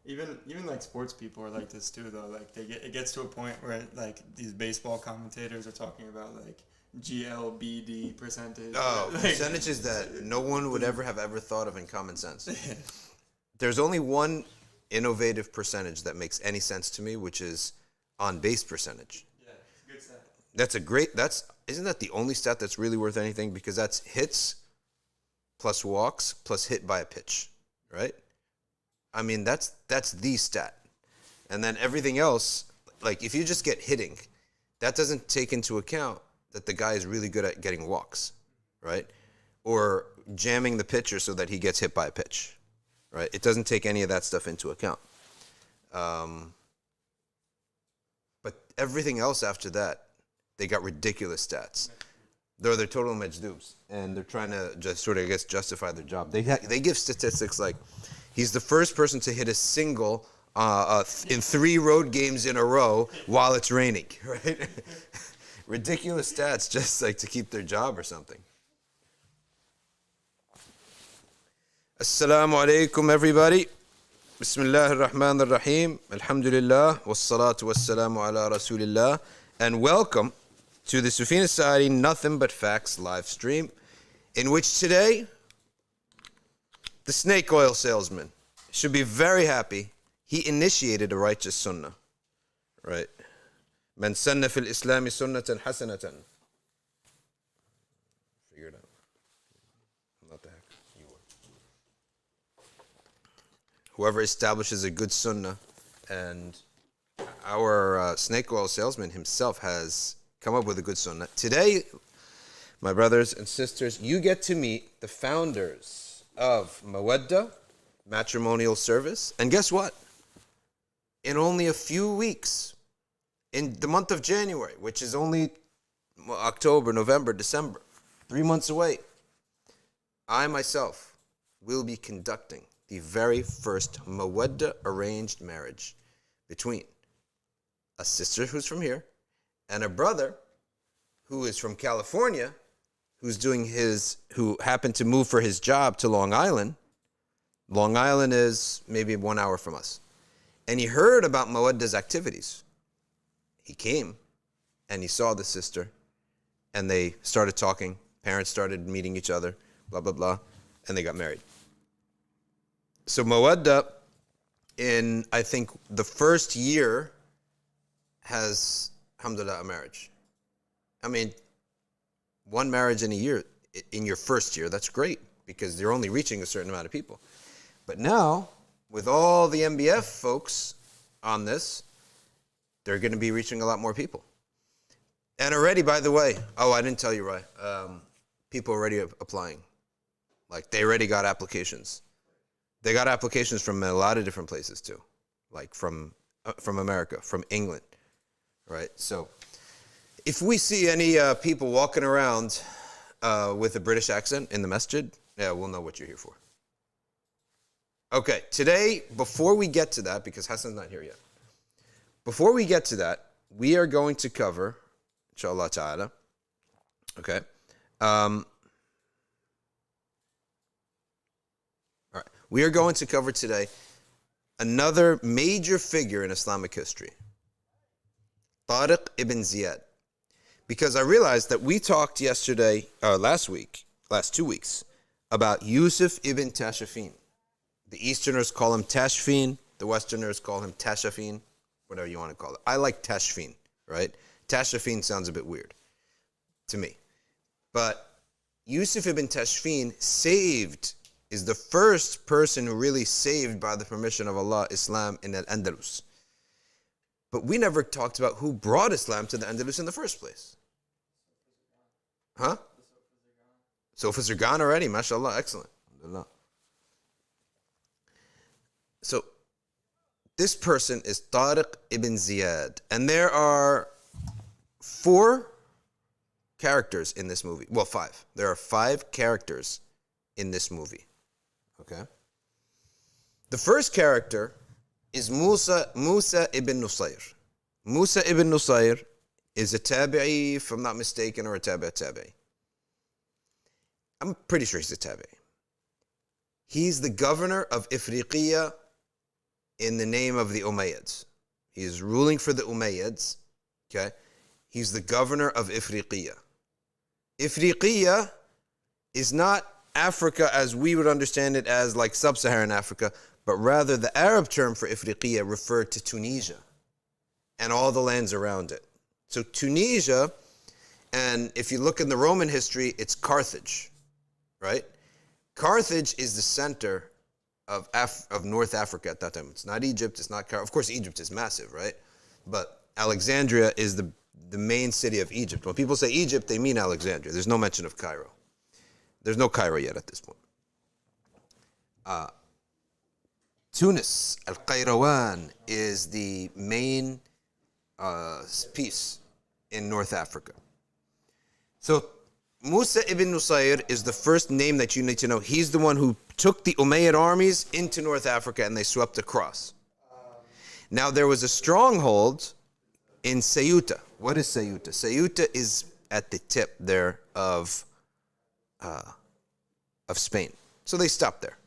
Even like sports people are like this too though. Like it gets to a point where like these baseball commentators are talking about like GLBD percentage. Oh, Like, percentages that no one would ever thought of in common sense. There's only one innovative percentage that makes any sense to me, which is on base percentage. yeah, it's a good stat. Isn't that the only stat that's really worth anything? Because that's hits plus walks plus hit by a pitch, right? I mean, that's the stat. And then everything else, like if you just get hitting, that doesn't take into account that the guy is really good at getting walks, right? Or jamming the pitcher so that he gets hit by a pitch, right? It doesn't take any of that stuff into account. But everything else after that, they got ridiculous stats. They're total majdoubs, and they're trying to just sort of, I guess, justify their job. They give statistics like, he's the first person to hit a single in 3 road games in a row while it's raining, right? Ridiculous stats just like to keep their job or something. Assalamu alaikum, everybody. Bismillah ar-Rahman ar-Rahim. Alhamdulillah. Wassalatu wassalamu ala Rasulillah. And welcome to the Sufina Sa'adi Nothing But Facts live stream, in which today, the snake oil salesman should be very happy. He initiated a righteous sunnah, right? Man sanna fil Islami sunnatan hasanatan. Figure it out. I'm not the hacker. You are. Whoever establishes a good sunnah, and our snake oil salesman himself has come up with a good sunnah. Today, my brothers and sisters, you get to meet the founders of Mawadda Matrimonial Service. And guess what? In only a few weeks, in the month of January, which is only October, November, December, 3 months away, I myself will be conducting the very first Mawadda arranged marriage between a sister who's from here and a brother who is from California, who happened to move for his job to Long Island. Long Island is maybe 1 hour from us. And he heard about Mawadda's activities. He came and he saw the sister, and they started talking. Parents started meeting each other, blah, blah, blah, and they got married. So Mawadda, in I think the first year, has, alhamdulillah, a marriage. I mean, one marriage in a year, in your first year, that's great, because they're only reaching a certain amount of people. But now, with all the NBF folks on this, they're going to be reaching a lot more people. And already, by the way, I didn't tell you, right? People already applying. Like, they already got applications. They got applications from a lot of different places, too. Like, from America, from England, right? So, if we see any people walking around with a British accent in the masjid, yeah, we'll know what you're here for. Okay, today, before we get to that, because Hassan's not here yet, before we get to that, we are going to cover, inshallah ta'ala, okay, all right, we are going to cover today another major figure in Islamic history, Tariq Ibn Ziyad. Because I realized that we talked last 2 weeks, about Yusuf ibn Tashfin. The Easterners call him Tashfin. The Westerners call him Tashfin, whatever you want to call it. I like Tashfin, right? Tashfin sounds a bit weird to me. But Yusuf ibn Tashfin is the first person who really saved, by the permission of Allah, Islam in Al-Andalus. But we never talked about who brought Islam to the Andalus in the first place. Huh? Sofas are gone already, mashallah, excellent. Alhamdulillah. So, this person is Tariq Ibn Ziyad. And there are 4 characters in this movie. Well, 5. There are 5 characters in this movie. Okay? The first character is Musa ibn Nusayr. Musa ibn Nusayr is a tabi'i, if I'm not mistaken, or a tabi'i. I'm pretty sure he's a tabi'i. He's the governor of Ifriqiya in the name of the Umayyads. He is ruling for the Umayyads. Okay? He's the governor of Ifriqiya. Ifriqiya is not Africa as we would understand it as like sub-Saharan Africa, but rather the Arab term for Ifriqiya referred to Tunisia and all the lands around it. So Tunisia, and if you look in the Roman history, it's Carthage, right? Carthage is the center of North Africa at that time. It's not Egypt, it's not Cairo. Of course, Egypt is massive, right? But Alexandria is the main city of Egypt. When people say Egypt, they mean Alexandria. There's no mention of Cairo. There's no Cairo yet at this point. Tunis, Al-Qayrawan, is the main piece in North Africa. So Musa ibn Nusayr is the first name that you need to know. He's the one who took the Umayyad armies into North Africa and they swept across. Now there was a stronghold in Ceuta. What is Ceuta? Ceuta is at the tip there of Spain. So they stopped there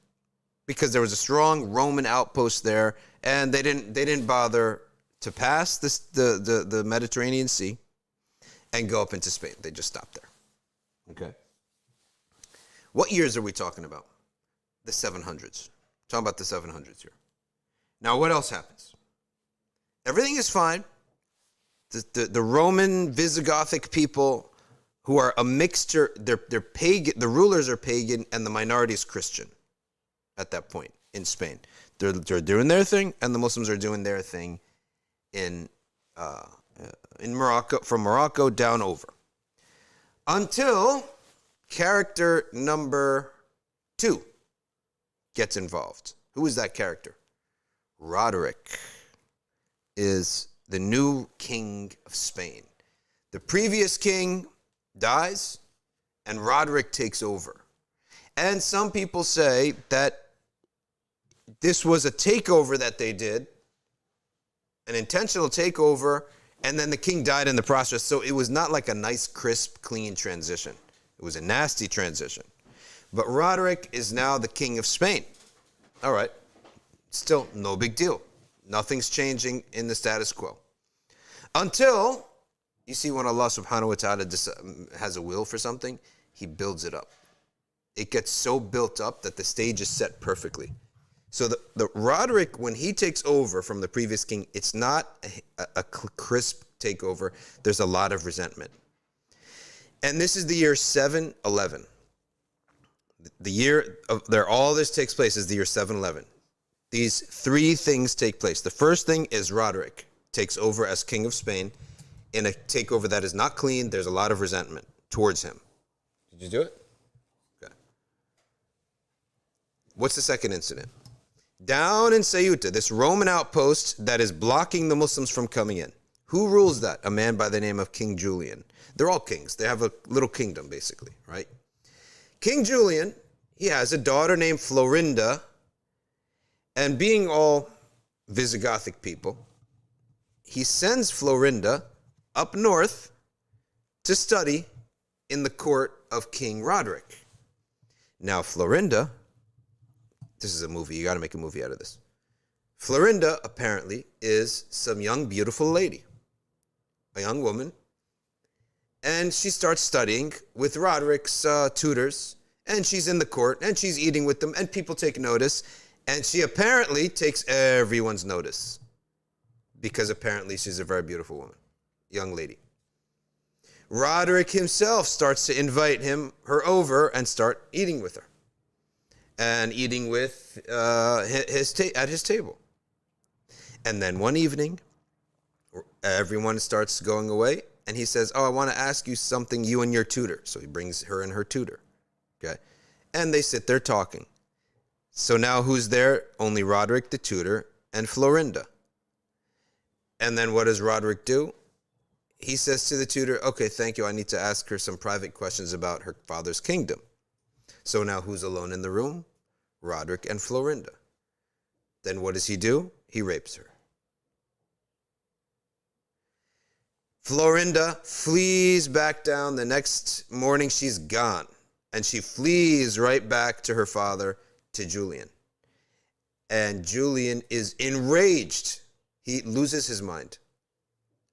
because there was a strong Roman outpost there, and they didn't bother to pass the Mediterranean Sea and go up into Spain. They just stopped there. Okay. What years are we talking about? The 700s. Talking about the 700s here. Now, what else happens? Everything is fine. The Roman Visigothic people, who are a mixture, they're pagan. The rulers are pagan, and the minority is Christian. At that point in Spain, they're doing their thing, and the Muslims are doing their thing in Morocco, from Morocco down over. Until character number 2 gets involved. Who is that character? Roderick is the new king of Spain. The previous king dies, and Roderick takes over. And some people say that this was a takeover that they did, an intentional takeover, and then the king died in the process. So it was not like a nice, crisp, clean transition. It was a nasty transition. But Roderick is now the king of Spain. All right. Still, no big deal. Nothing's changing in the status quo. Until, you see, when Allah subhanahu wa ta'ala has a will for something, he builds it up. It gets so built up that the stage is set perfectly. So the Roderick, when he takes over from the previous king, it's not a crisp takeover. There's a lot of resentment. And this is the year 711. The year of all this takes place is the year 711. These 3 things take place. The first thing is Roderick takes over as king of Spain in a takeover that is not clean. There's a lot of resentment towards him. Did you do it? Okay. What's the second incident? Down in Ceuta, this Roman outpost that is blocking the Muslims from coming in. Who rules that? A man by the name of King Julian. They're all kings. They have a little kingdom, basically, right? King Julian, he has a daughter named Florinda, and being all Visigothic people, he sends Florinda up north to study in the court of King Roderick. Now, Florinda, this is a movie. You got to make a movie out of this. Florinda, apparently, is some young, beautiful lady, a young woman. And she starts studying with Roderick's tutors. And she's in the court, and she's eating with them, and people take notice. And she apparently takes everyone's notice because apparently she's a very beautiful woman, young lady. Roderick himself starts to invite her over and start eating with her. And eating with at his table. And then one evening, everyone starts going away, and he says, "Oh, I want to ask you something, you and your tutor." So he brings her and her tutor, okay? And they sit there talking. So now who's there? Only Roderick, the tutor, and Florinda. And then what does Roderick do? He says to the tutor, "Okay, thank you. I need to ask her some private questions about her father's kingdom." So now who's alone in the room? Roderick and Florinda. Then what does he do? He rapes her. Florinda flees back down. The next morning she's gone. And she flees right back to her father, to Julian. And Julian is enraged. He loses his mind.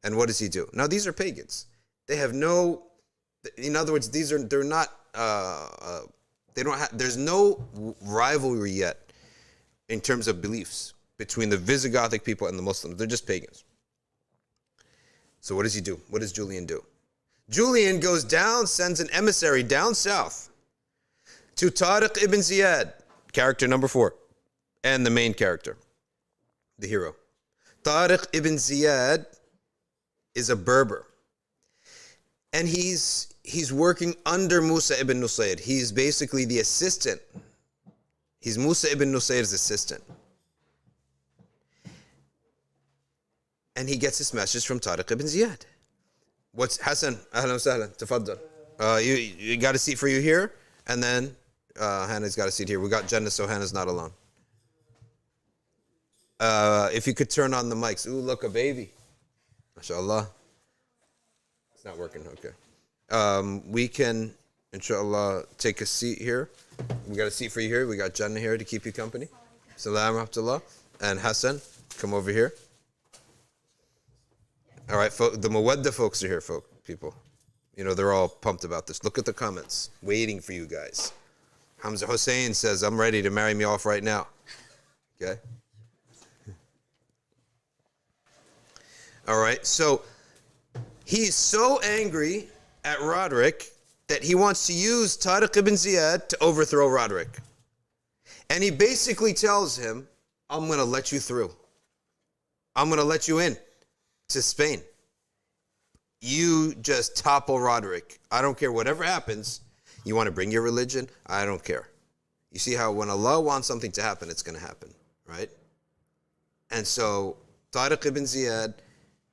And what does he do? Now, these are pagans. They have no, in other words, they're not, they don't have, there's no rivalry yet in terms of beliefs between the Visigothic people and the Muslims. They're just pagans. So what does he do? What does Julian do? Julian goes down, sends an emissary down south to Tariq Ibn Ziyad, character number 4, and the main character, the hero. Tariq Ibn Ziyad is a Berber. And he's working under Musa ibn Nusayr. He's basically the assistant. He's Musa ibn Nusayr's assistant. And he gets this message from Tariq ibn Ziyad. What's Hassan? Ahlan wa sahlan. Tafaddal. You got a seat for you here, and then Hannah's got a seat here. We got Jannah, so Hannah's not alone. If you could turn on the mics. Ooh, look, a baby. MashaAllah. It's not working. Okay. We can, inshallah, take a seat here. We got a seat for you here. We got Jannah here to keep you company. Salam rahmatullah. And Hassan, come over here. All right, the Mawadda folks are here, people. You know, they're all pumped about this. Look at the comments. Waiting for you guys. Hamza Hussein says, I'm ready to marry me off right now. Okay? All right, so he's so angry at Roderick that he wants to use Tariq ibn Ziyad to overthrow Roderick. And he basically tells him, I'm going to let you through. I'm going to let you in to Spain. You just topple Roderick. I don't care whatever happens. You want to bring your religion? I don't care. You see how when Allah wants something to happen, it's going to happen, right? And so Tariq ibn Ziyad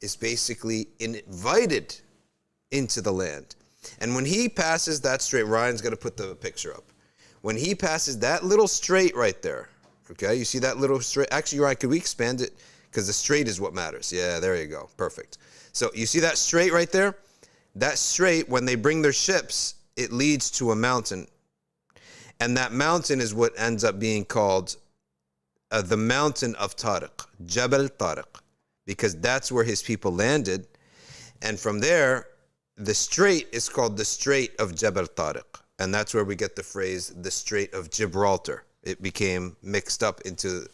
is basically invited into the land. And when he passes that strait, Ryan's going to put the picture up. When he passes that little strait right there, okay, you see that little strait? Actually, Ryan, could we expand it? Because the strait is what matters. Yeah, there you go. Perfect. So you see that strait right there? That strait, when they bring their ships, it leads to a mountain. And that mountain is what ends up being called the mountain of Tariq, Jabal Tariq, because that's where his people landed. And from there, the strait is called the Strait of Jabal Tariq. And that's where we get the phrase, the Strait of Gibraltar. It became mixed up into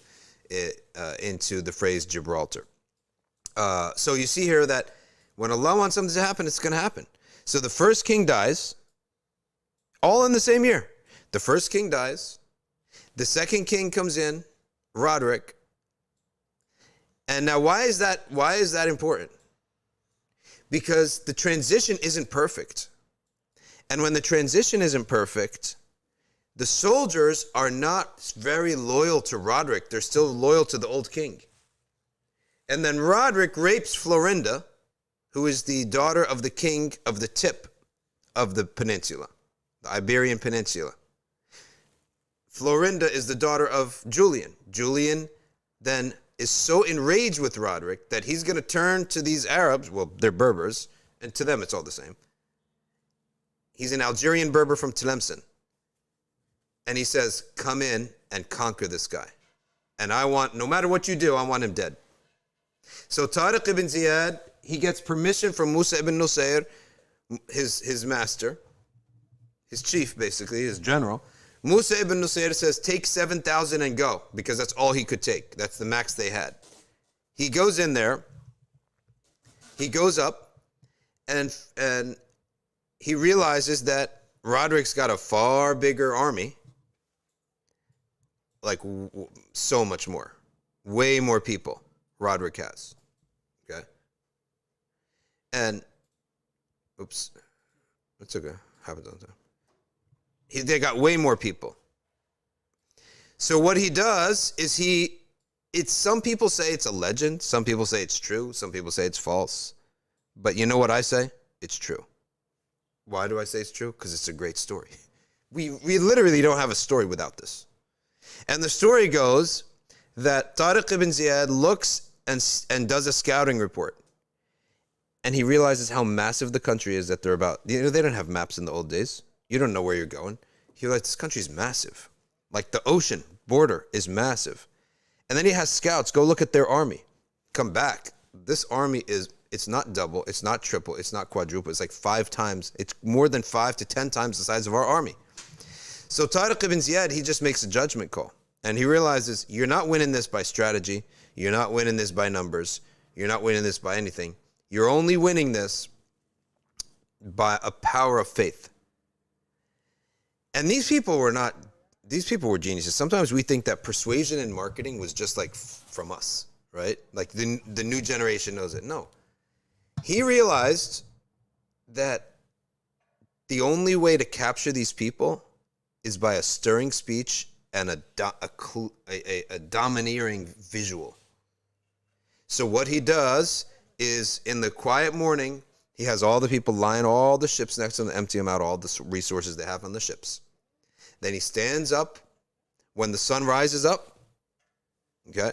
the phrase Gibraltar. So you see here that when Allah wants something to happen, it's going to happen. So the first king dies, all in the same year. The first king dies. The second king comes in, Roderick. And now why is that important? Because the transition isn't perfect. And when the transition isn't perfect, the soldiers are not very loyal to Roderick. They're still loyal to the old king. And then Roderick rapes Florinda, who is the daughter of the king of the tip of the peninsula, the Iberian Peninsula. Florinda is the daughter of Julian. Julian then is so enraged with Roderick that he's going to turn to these Arabs, well, they're Berbers, and to them it's all the same. He's an Algerian Berber from Tlemcen. And he says, come in and conquer this guy. And I want, no matter what you do, I want him dead. So Tariq ibn Ziyad, he gets permission from Musa ibn Nusayr, his master, his chief basically, his general. Musa ibn Nusayr says, take 7,000 and go, because that's all he could take. That's the max they had. He goes in there, he goes up, and he realizes that Roderick's got a far bigger army, like so much more, way more people Roderick has, okay? And, oops, it's okay, happens all the time. They got way more people. So what he does is some people say it's a legend, some people say it's true, some people say it's false. But you know what I say? It's true. Why do I say it's true? Because it's a great story. We literally don't have a story without this. And the story goes that Tariq ibn Ziyad looks and does a scouting report. And he realizes how massive the country is that they're about. You know, they didn't have maps in the old days. You don't know where you're going. You're like, this country's massive. Like the ocean border is massive. And then he has scouts go look at their army, come back. This army it's not double, it's not triple, it's not quadruple. It's like 5 times, it's more than 5 to 10 times the size of our army. So Tariq Ibn Ziyad, he just makes a judgment call. And he realizes, you're not winning this by strategy. You're not winning this by numbers. You're not winning this by anything. You're only winning this by a power of faith. And these people were geniuses. Sometimes we think that persuasion and marketing was just like from us, right? Like the new generation knows it. No. He realized that the only way to capture these people is by a stirring speech and a domineering visual. So what he does is, in the quiet morning, he has all the people line all the ships next to him, empty them out, all the resources they have on the ships. Then he stands up when the sun rises up, okay?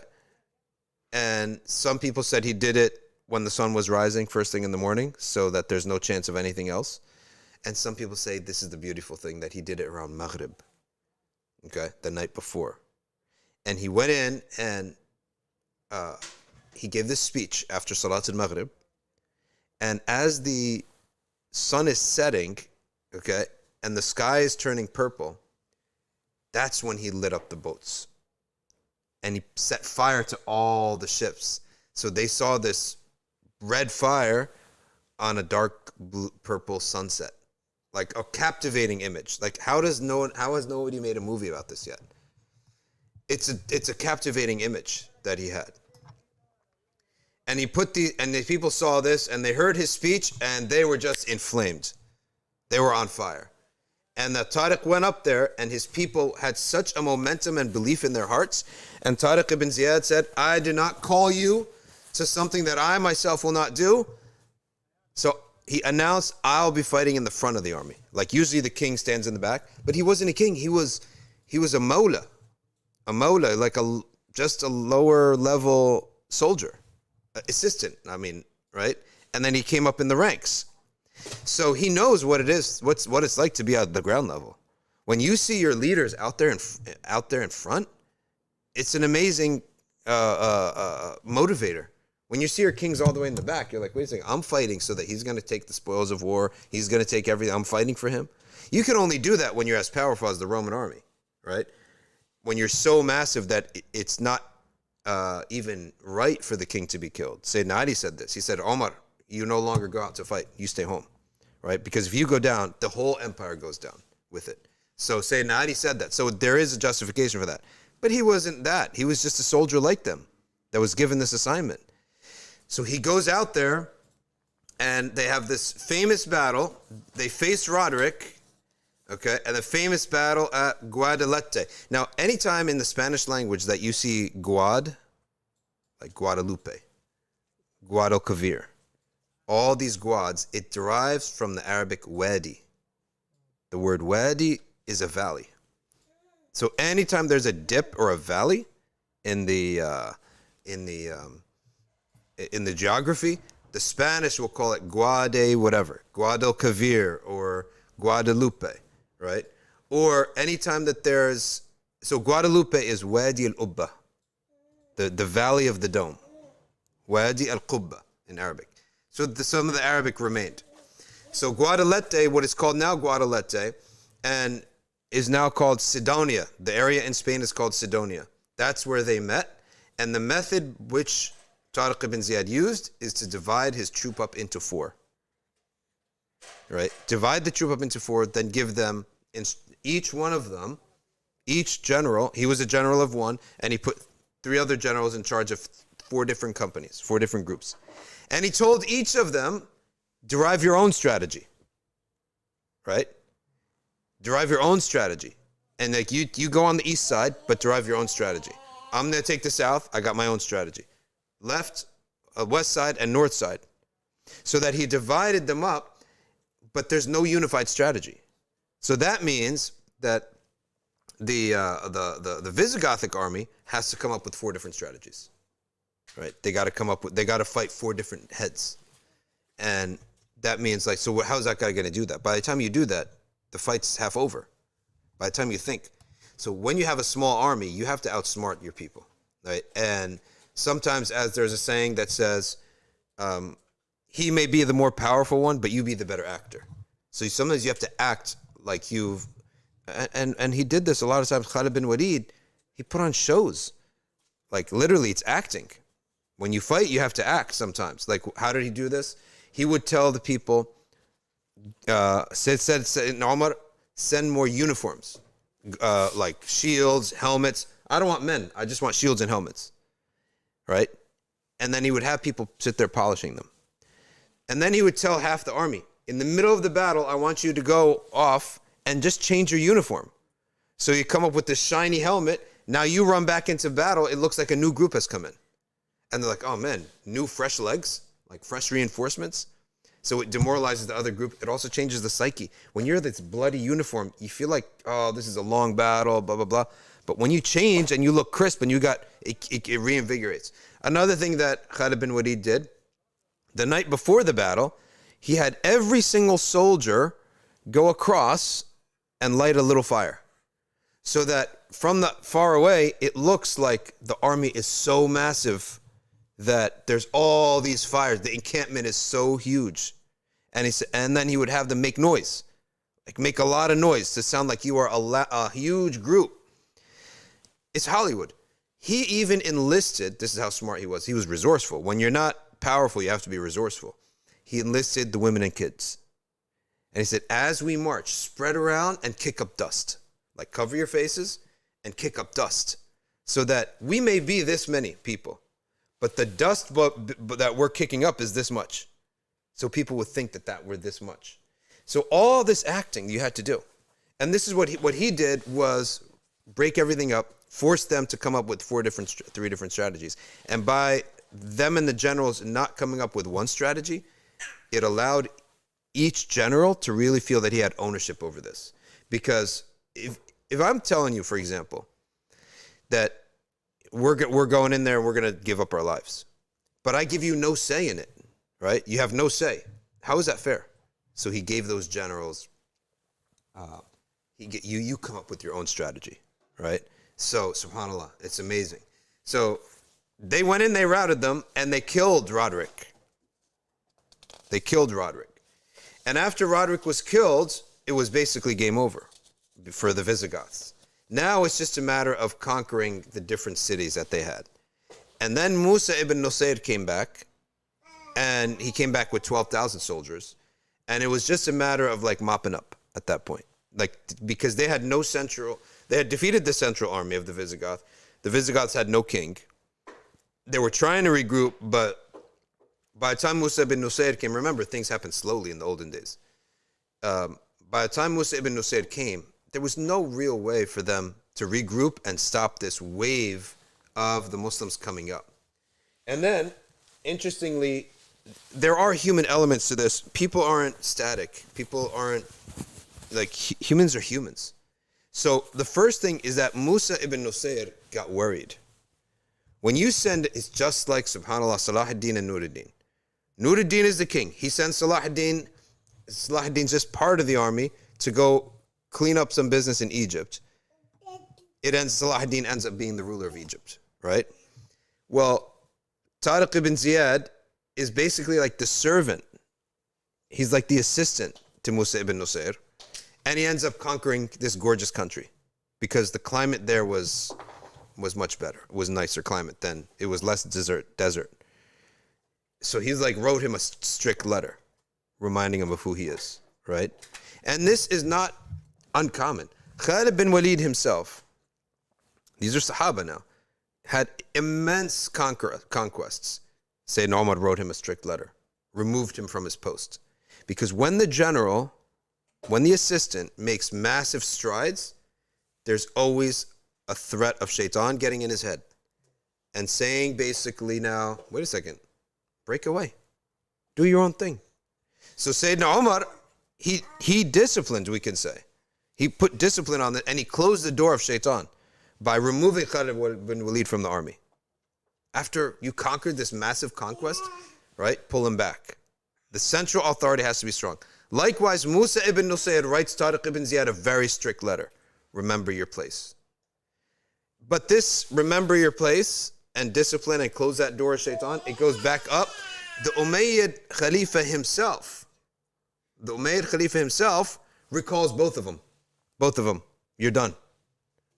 And some people said he did it when the sun was rising first thing in the morning so that there's no chance of anything else. And some people say this is the beautiful thing, that he did it around Maghrib, okay, the night before. And he went in and he gave this speech after Salat al-Maghrib. And as the sun is setting, okay, and the sky is turning purple, that's when he lit up the boats. And he set fire to all the ships. So they saw this red fire on a dark blue, purple sunset. Like a captivating image. Like how has nobody made a movie about this yet? It's a captivating image that he had. And the people saw this and they heard his speech and they were just inflamed. They were on fire. And that Tariq went up there and his people had such a momentum and belief in their hearts. And Tariq Ibn Ziyad said, I do not call you to something that I myself will not do. So he announced, I'll be fighting in the front of the army. Like usually the king stands in the back, but he wasn't a king. He was a mawla, like just a lower level soldier, assistant. I mean, right? And then he came up in the ranks. So he knows what it is, what it's like to be at the ground level. When you see your leaders out there in front, it's an amazing motivator. When you see your kings all the way in the back, you're like, wait a second, I'm fighting so that he's going to take the spoils of war. He's going to take everything. I'm fighting for him. You can only do that when you're as powerful as the Roman army, right? When you're so massive that it's not even right for the king to be killed. Sayyidina Ali said this. He said, Omar, you no longer go out to fight. You stay home, right? Because if you go down, the whole empire goes down with it. So Sayyidina Ali said that. So there is a justification for that. But he wasn't that. He was just a soldier like them that was given this assignment. So he goes out there, and they have this famous battle. They face Roderick, okay, and the famous battle at Guadalete. Now, anytime in the Spanish language that you see Guad, like Guadalupe, Guadalquivir, all these Guads, it derives from the Arabic wadi. The word wadi is a valley. So anytime there's a dip or a valley in the geography, the Spanish will call it Guade whatever, Guadalquivir or Guadalupe, right? Or anytime that so Guadalupe is Wadi al-Ubba, the valley of the dome. Wadi al-Qubba in Arabic. So some of the Arabic remained. So Guadalete, what is called now Guadalete, and is now called Sidonia. The area in Spain is called Sidonia. That's where they met. And the method which Tariq ibn Ziyad used is to divide his troop up into 4. Right? Divide the troop up into 4, then give them, each one of them, each general, he was a general of one, and he put 3 other generals in charge of 4 different companies, 4 different groups. And he told each of them, derive your own strategy. Right? Derive your own strategy. And like you go on the east side, but derive your own strategy. I'm going to take the south, I got my own strategy. Left, west side, and north side. So that he divided them up, but there's no unified strategy. So that means that the Visigothic army has to come up with 4 different strategies. Right? They got to fight 4 different heads. And that means like, so how's that guy going to do that? By the time you do that, the fight's half over. By the time you think. So when you have a small army, you have to outsmart your people. right? And sometimes, as there's a saying that says, he may be the more powerful one, but you be the better actor. So sometimes you have to act like you've, and he did this a lot of times. Khalid bin Walid, he put on shows. Like literally, it's acting. When you fight, you have to act sometimes. Like, how did he do this? He would tell the people, said Umar, send more uniforms, like shields, helmets. I don't want men. I just want shields and helmets, right? And then he would have people sit there polishing them. And then he would tell half the army, in the middle of the battle, I want you to go off and just change your uniform. So you come up with this shiny helmet. Now you run back into battle. It looks like a new group has come in. And they're like, oh man, new fresh legs, like fresh reinforcements. So it demoralizes the other group. It also changes the psyche. When you're this bloody uniform, you feel like, oh, this is a long battle, blah, blah, blah. But when you change and you look crisp and you got, it reinvigorates. Another thing that Khalid bin Walid did, the night before the battle, he had every single soldier go across and light a little fire. So that from the far away, it looks like the army is so massive that there's all these fires. The encampment is so huge. And then he would have them make noise, like make a lot of noise to sound like you are a huge group. It's Hollywood. He even enlisted, this is how smart he was resourceful. When you're not powerful, you have to be resourceful. He enlisted the women and kids. And he said, as we march, spread around and kick up dust. Like cover your faces and kick up dust. So that we may be this many people, but the dust that we're kicking up is this much. So people would think that we're this much. So all this acting you had to do. And this is what he did was break everything up, force them to come up with three different strategies. And by them and the generals not coming up with one strategy, it allowed each general to really feel that he had ownership over this. Because if I'm telling you, for example, that we're going in there and we're going to give up our lives, but I give you no say in it, right? You have no say. How is that fair? So he gave those generals, you come up with your own strategy, right? So, subhanAllah, it's amazing. So they went in, they routed them, and they killed Roderick. And after Roderick was killed, it was basically game over for the Visigoths. Now it's just a matter of conquering the different cities that they had. And then Musa ibn Nusayr came back, and he came back with 12,000 soldiers. And it was just a matter of like mopping up at that point. Like, because they had they had defeated the central army of the Visigoth. The Visigoths had no king. They were trying to regroup, but by the time Musa ibn Nusayr came, remember, things happened slowly in the olden days. By the time Musa ibn Nusayr came, there was no real way for them to regroup and stop this wave of the Muslims coming up. And then, interestingly, there are human elements to this. People aren't static. People aren't, like, humans are humans. So the first thing is that Musa ibn Nusayr got worried. When you send, it's just like, subhanAllah, Salahuddin and Nuruddin. Nuruddin is the king. He sends Salahuddin. Salahuddin's just part of the army to go clean up some business in Egypt. Salahuddin ends up being the ruler of Egypt, right? Well, Tariq Ibn Ziyad is basically like the servant. He's like the assistant to Musa ibn Nusayr. And he ends up conquering this gorgeous country because the climate there was much better. It was nicer climate then. It was less desert. So he's like wrote him a strict letter reminding him of who he is, right? And this is not uncommon. Khalid bin Walid himself, these are Sahaba now, had immense conquests. Sayyidina Umar wrote him a strict letter, removed him from his post. Because when the assistant makes massive strides, there's always a threat of shaitan getting in his head and saying basically now, wait a second, break away. Do your own thing. So Sayyidina Umar, he disciplined, we can say. He put discipline on it and he closed the door of shaitan by removing Khalid bin Walid from the army. After you conquered this massive conquest, right, pull him back. The central authority has to be strong. Likewise, Musa ibn Nusayr writes Tariq ibn Ziyad a very strict letter. Remember your place. But this, remember your place and discipline and close that door, shaitan, it goes back up. The Umayyad Khalifa himself, recalls both of them. Both of them. You're done.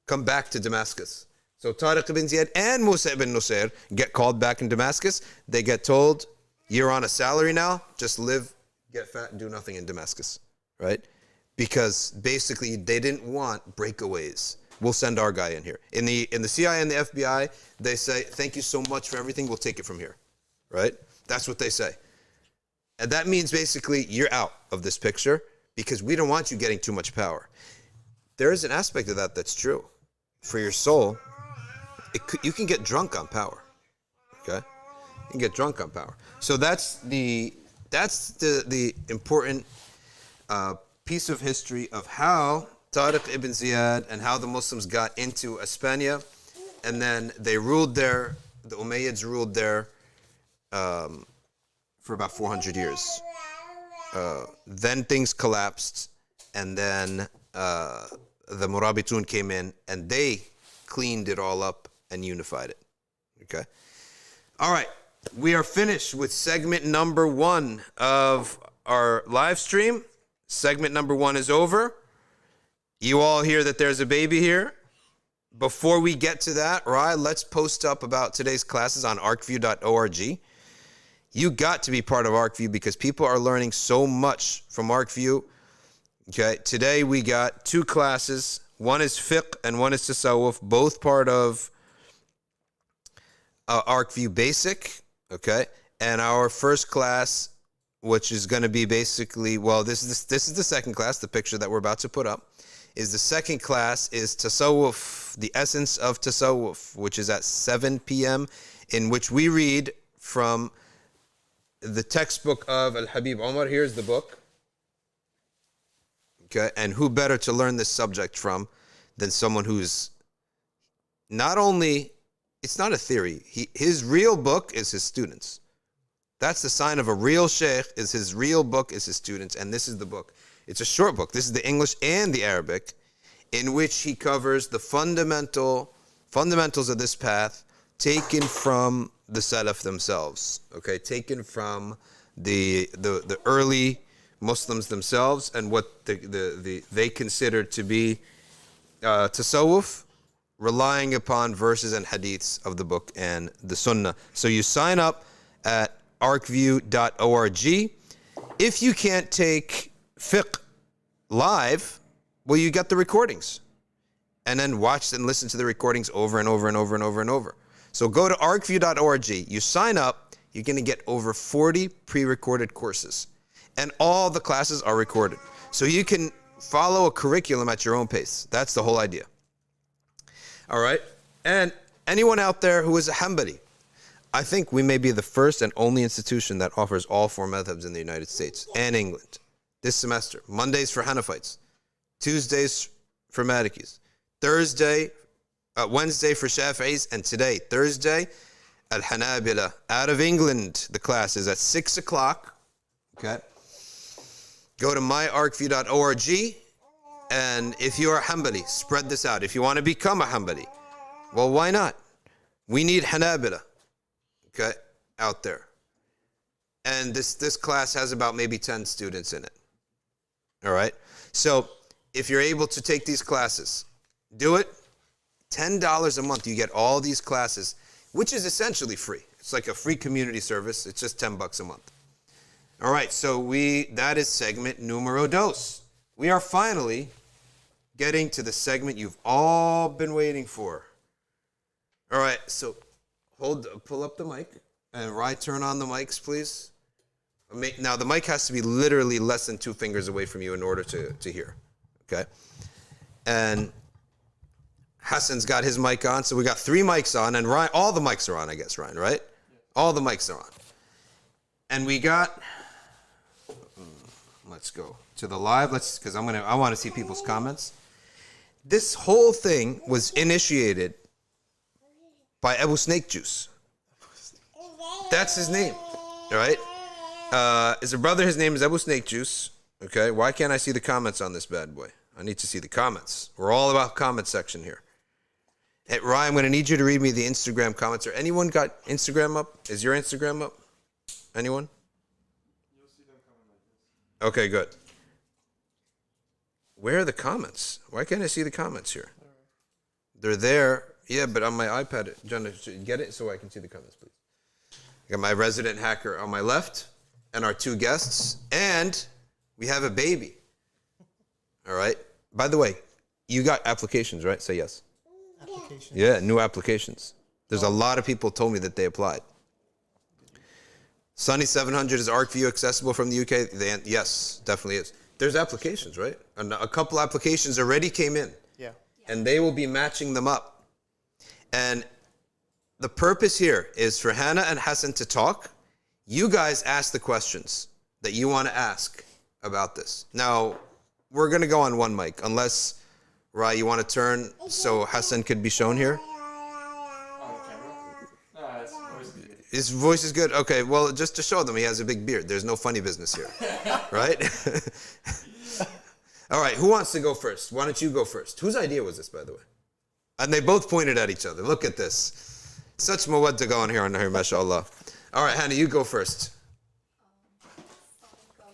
Come back to Damascus. So Tariq ibn Ziyad and Musa ibn Nusayr get called back in Damascus. They get told, you're on a salary now, just live, get fat, and do nothing in Damascus, right? Because basically they didn't want breakaways. We'll send our guy in here. In the CIA and the FBI, they say, thank you so much for everything, we'll take it from here, right? That's what they say. And that means basically you're out of this picture because we don't want you getting too much power. There is an aspect of that that's true. For your soul, you can get drunk on power, okay? You can get drunk on power. So that's the important piece of history of how Tariq Ibn Ziyad and how the Muslims got into Hispania, and then they ruled there, the Umayyads ruled there for about 400 years. Then things collapsed, and then the Murabitun came in, and they cleaned it all up and unified it. Okay? All right. We are finished with segment number 1 of our live stream. Segment number 1 is over. You all hear that there's a baby here. Before we get to that, right, let's post up about today's classes on arkview.org. You got to be part of Arkview because people are learning so much from Arkview. Okay, today we got 2 classes. One is fiqh and one is tasawwuf, both part of Arkview Basic. Okay, and our first class, which is going to be basically, well, this is the second class. The picture that we're about to put up is the second class is tasawwuf, the essence of tasawwuf, which is at 7 p.m., in which we read from the textbook of Al-Habib Omar. Here's the book. Okay, and who better to learn this subject from than someone who's not only, it's not a theory, his real book is his students. That's the sign of a real sheikh, is his real book is his students, and this is the book. It's a short book. This is the English and the Arabic, in which he covers the fundamentals of this path taken from the Salaf themselves, okay, taken from the early Muslims themselves and what they considered to be tasawwuf, relying upon verses and hadiths of the book and the sunnah. So you sign up at arkview.org. If you can't take fiqh live, well, you got the recordings. And then watch and listen to the recordings over and over and over and over and over. So go to arkview.org. You sign up, you're going to get over 40 pre-recorded courses. And all the classes are recorded. So you can follow a curriculum at your own pace. That's the whole idea. All right? And anyone out there who is a Hanbali, I think we may be the first and only institution that offers all 4 madhabs in the United States and England this semester. Mondays for Hanafites, Tuesdays for Malikis, Wednesday for Shafi'is, and today, Thursday, Al-Hanabila. Out of England, the class is at 6 o'clock. Okay? Go to myarkview.org, and if you are Hanbali, spread this out. If you want to become a Hanbali, well, why not? We need Hanabila, okay, out there. And this class has about maybe 10 students in it. All right? So if you're able to take these classes, do it. $10 a month, you get all these classes, which is essentially free. It's like a free community service. It's just $10 a month. All right, so that is segment numero dos. We are finally getting to the segment you've all been waiting for. All right, so pull up the mic, and Rai, turn on the mics, please. Now, the mic has to be literally less than 2 fingers away from you in order to hear, okay? And Hassan's got his mic on, so we got 3 mics on, and Ryan, all the mics are on, I guess, Ryan, right? All the mics are on. And we got, let's go to the live, because I want to see people's comments. This whole thing was initiated by Abu Snake Juice. That's his name, all right? Is a brother, his name is Abu Snake Juice, okay? Why can't I see the comments on this bad boy? I need to see the comments. We're all about comment section here. Hey, Ryan, I'm going to need you to read me the Instagram comments. Or anyone got Instagram up? Is your Instagram up? Anyone? You'll see them coming like this. Okay, good. Where are the comments? Why can't I see the comments here? They're there. Yeah, but on my iPad, John, get it so I can see the comments, please. I got my resident hacker on my left and our two guests, and we have a baby. All right. By the way, you got applications, right? Say yes. Applications. Yeah, new applications. There's a lot of people told me that they applied. Sunny 700 is Arkview accessible from the UK? Yes, definitely is. There's applications, right? And a couple applications already came in. Yeah. And they will be matching them up. And the purpose here is for Hannah and Hassan to talk. You guys ask the questions that you want to ask about this. Now, we're going to go on one mic, unless, Rai, you want to turn so Hassan could be shown here? On the camera? Nah, his voice is good. His voice is good? Okay, well, just to show them, he has a big beard. There's no funny business here, right? All right, who wants to go first? Why don't you go first? Whose idea was this, by the way? And they both pointed at each other. Look at this. Such mawadda going here on here, mashallah. All right, Hannah, you go first.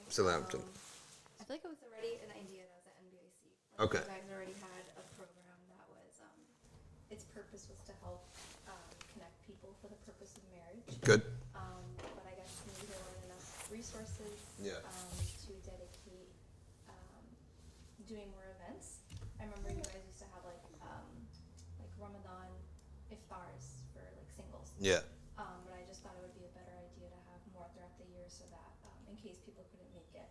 Salam. I feel like it was already an idea that was at NBC. Okay. You guys already had a program that was, its purpose was to help connect people for the purpose of marriage. Good. But I guess maybe there weren't enough resources Yeah. to dedicate doing more events. I remember you guys used to have like Ramadan iftars for like singles. Yeah. But I just thought it would be a better idea to have more throughout the year so that in case people couldn't make it,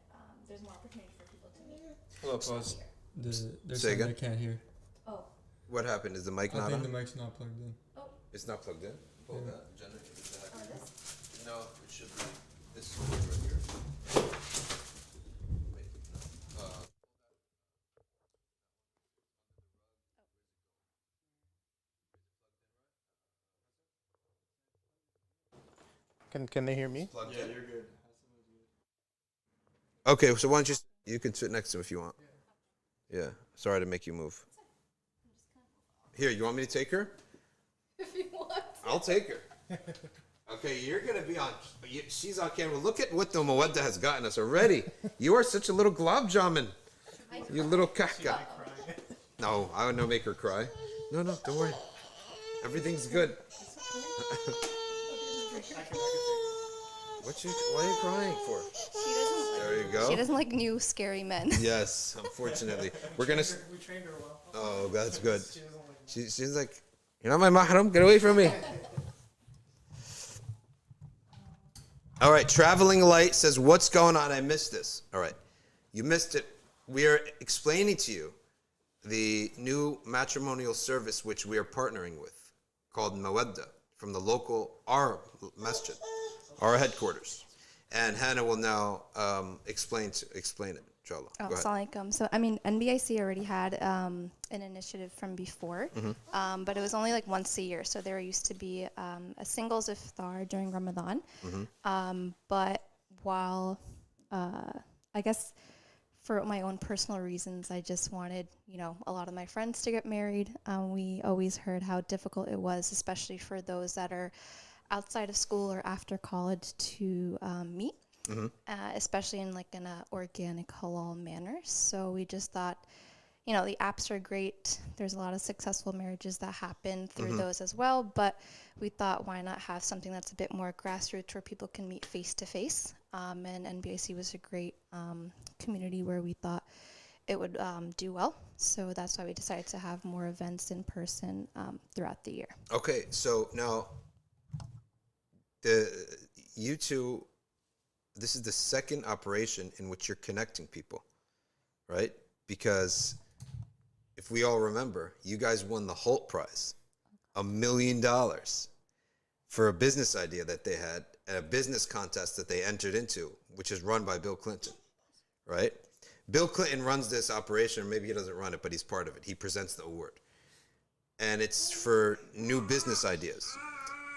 there's more opportunity for people to meet. Hold up, pause. There's Say something again? I can't hear. Oh, What happened? Is the mic I not think on? the mic's not plugged in. It's not plugged in? Pull Yeah. that. Jenna, is that- oh, this? No, it should be this one right here. Wait, no. Can they hear me? Plugged Yeah, in? you're good. Okay, so why don't you can sit next to him if you want. Yeah. Sorry to make you move. Here, you want me to take her? If you want. I'll take her. Okay, you're gonna be on. She's on camera. Look at what the Mawadda has gotten us already. You are such a little glob jamin. You little kaka. No, I would not make her cry. No, don't worry. Everything's good. Why are you crying for? She doesn't There you go. She doesn't like new scary men. Yes, unfortunately. We're gonna. We trained her well. Oh, that's good. She doesn't like She's like, you're not my mahram. Get away from me. All right, Traveling Light says, what's going on? I missed this. All right, you missed it. We are explaining to you the new matrimonial service which we are partnering with, called Mawadda, from the local, our masjid, our headquarters. And Hannah will now explain it, inshallah. Oh, Go ahead. Assalamualaikum. So, I mean, NBIC already had an initiative from before, but it was only like once a year. So there used to be a singles iftar during Ramadan. But while, I guess, for my own personal reasons, I just wanted, a lot of my friends to get married. We always heard how difficult it was, especially for those that are outside of school or after college to meet. Especially in like an organic halal manner. So we just thought, the apps are great. There's a lot of successful marriages that happen through those as well. But we thought, why not have something that's a bit more grassroots where people can meet face to face? And NBIC was a great community where we thought it would do well. So that's why we decided to have more events in person throughout the year. Okay, so now, you two, this is the second operation in which you're connecting people, right? Because if we all remember, you guys won the Holt Prize, $1 million, for a business idea that they had and a business contest that they entered into, which is run by Bill Clinton, right? Bill Clinton runs this operation, or maybe he doesn't run it, but he's part of it. He presents the award. And it's for new business ideas.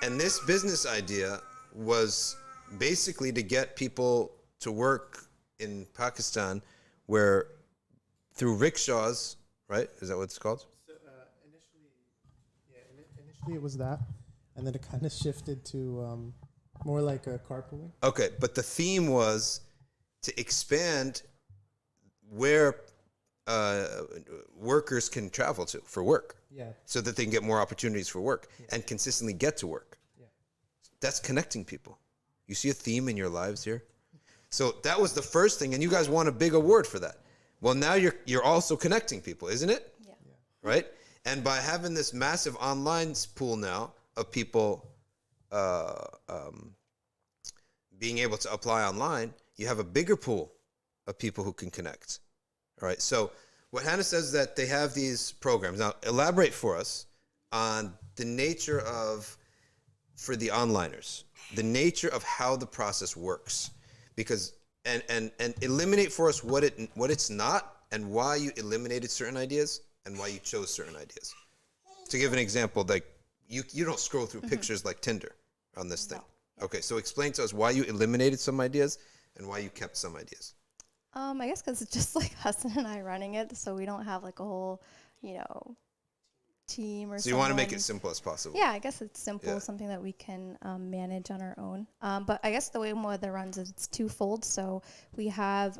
And this business idea was basically to get people to work in Pakistan where through rickshaws, right? Is that what it's called? So, initially, yeah, Initially, it was that, and then it kind of shifted to more like a carpooling. Okay, but the theme was to expand where workers can travel to for work, Yeah. so that they can get more opportunities for work and consistently get to work. Yeah. That's connecting people. You see a theme in your lives here? So that was the first thing, and you guys won a big award for that. Well, now you're also connecting people, isn't it? Yeah. Right? And by having this massive online pool now of people being able to apply online, you have a bigger pool of people who can connect. All right. So what Hannah says that they have these programs. Now, elaborate for us on the nature of, for the onliners, the nature of how the process works, because and eliminate for us what it's not and why you eliminated certain ideas and why you chose certain ideas. To give an example, like you don't scroll through pictures like Tinder on this thing. Okay, so explain to us why you eliminated some ideas and why you kept some ideas. I guess because it's just like Hassan and I running it, so we don't have like a whole, team or. So you want to make it simple as possible. Yeah, I guess it's simple, Yeah. something that we can manage on our own. But I guess the way Mawadda runs is it's twofold. So we have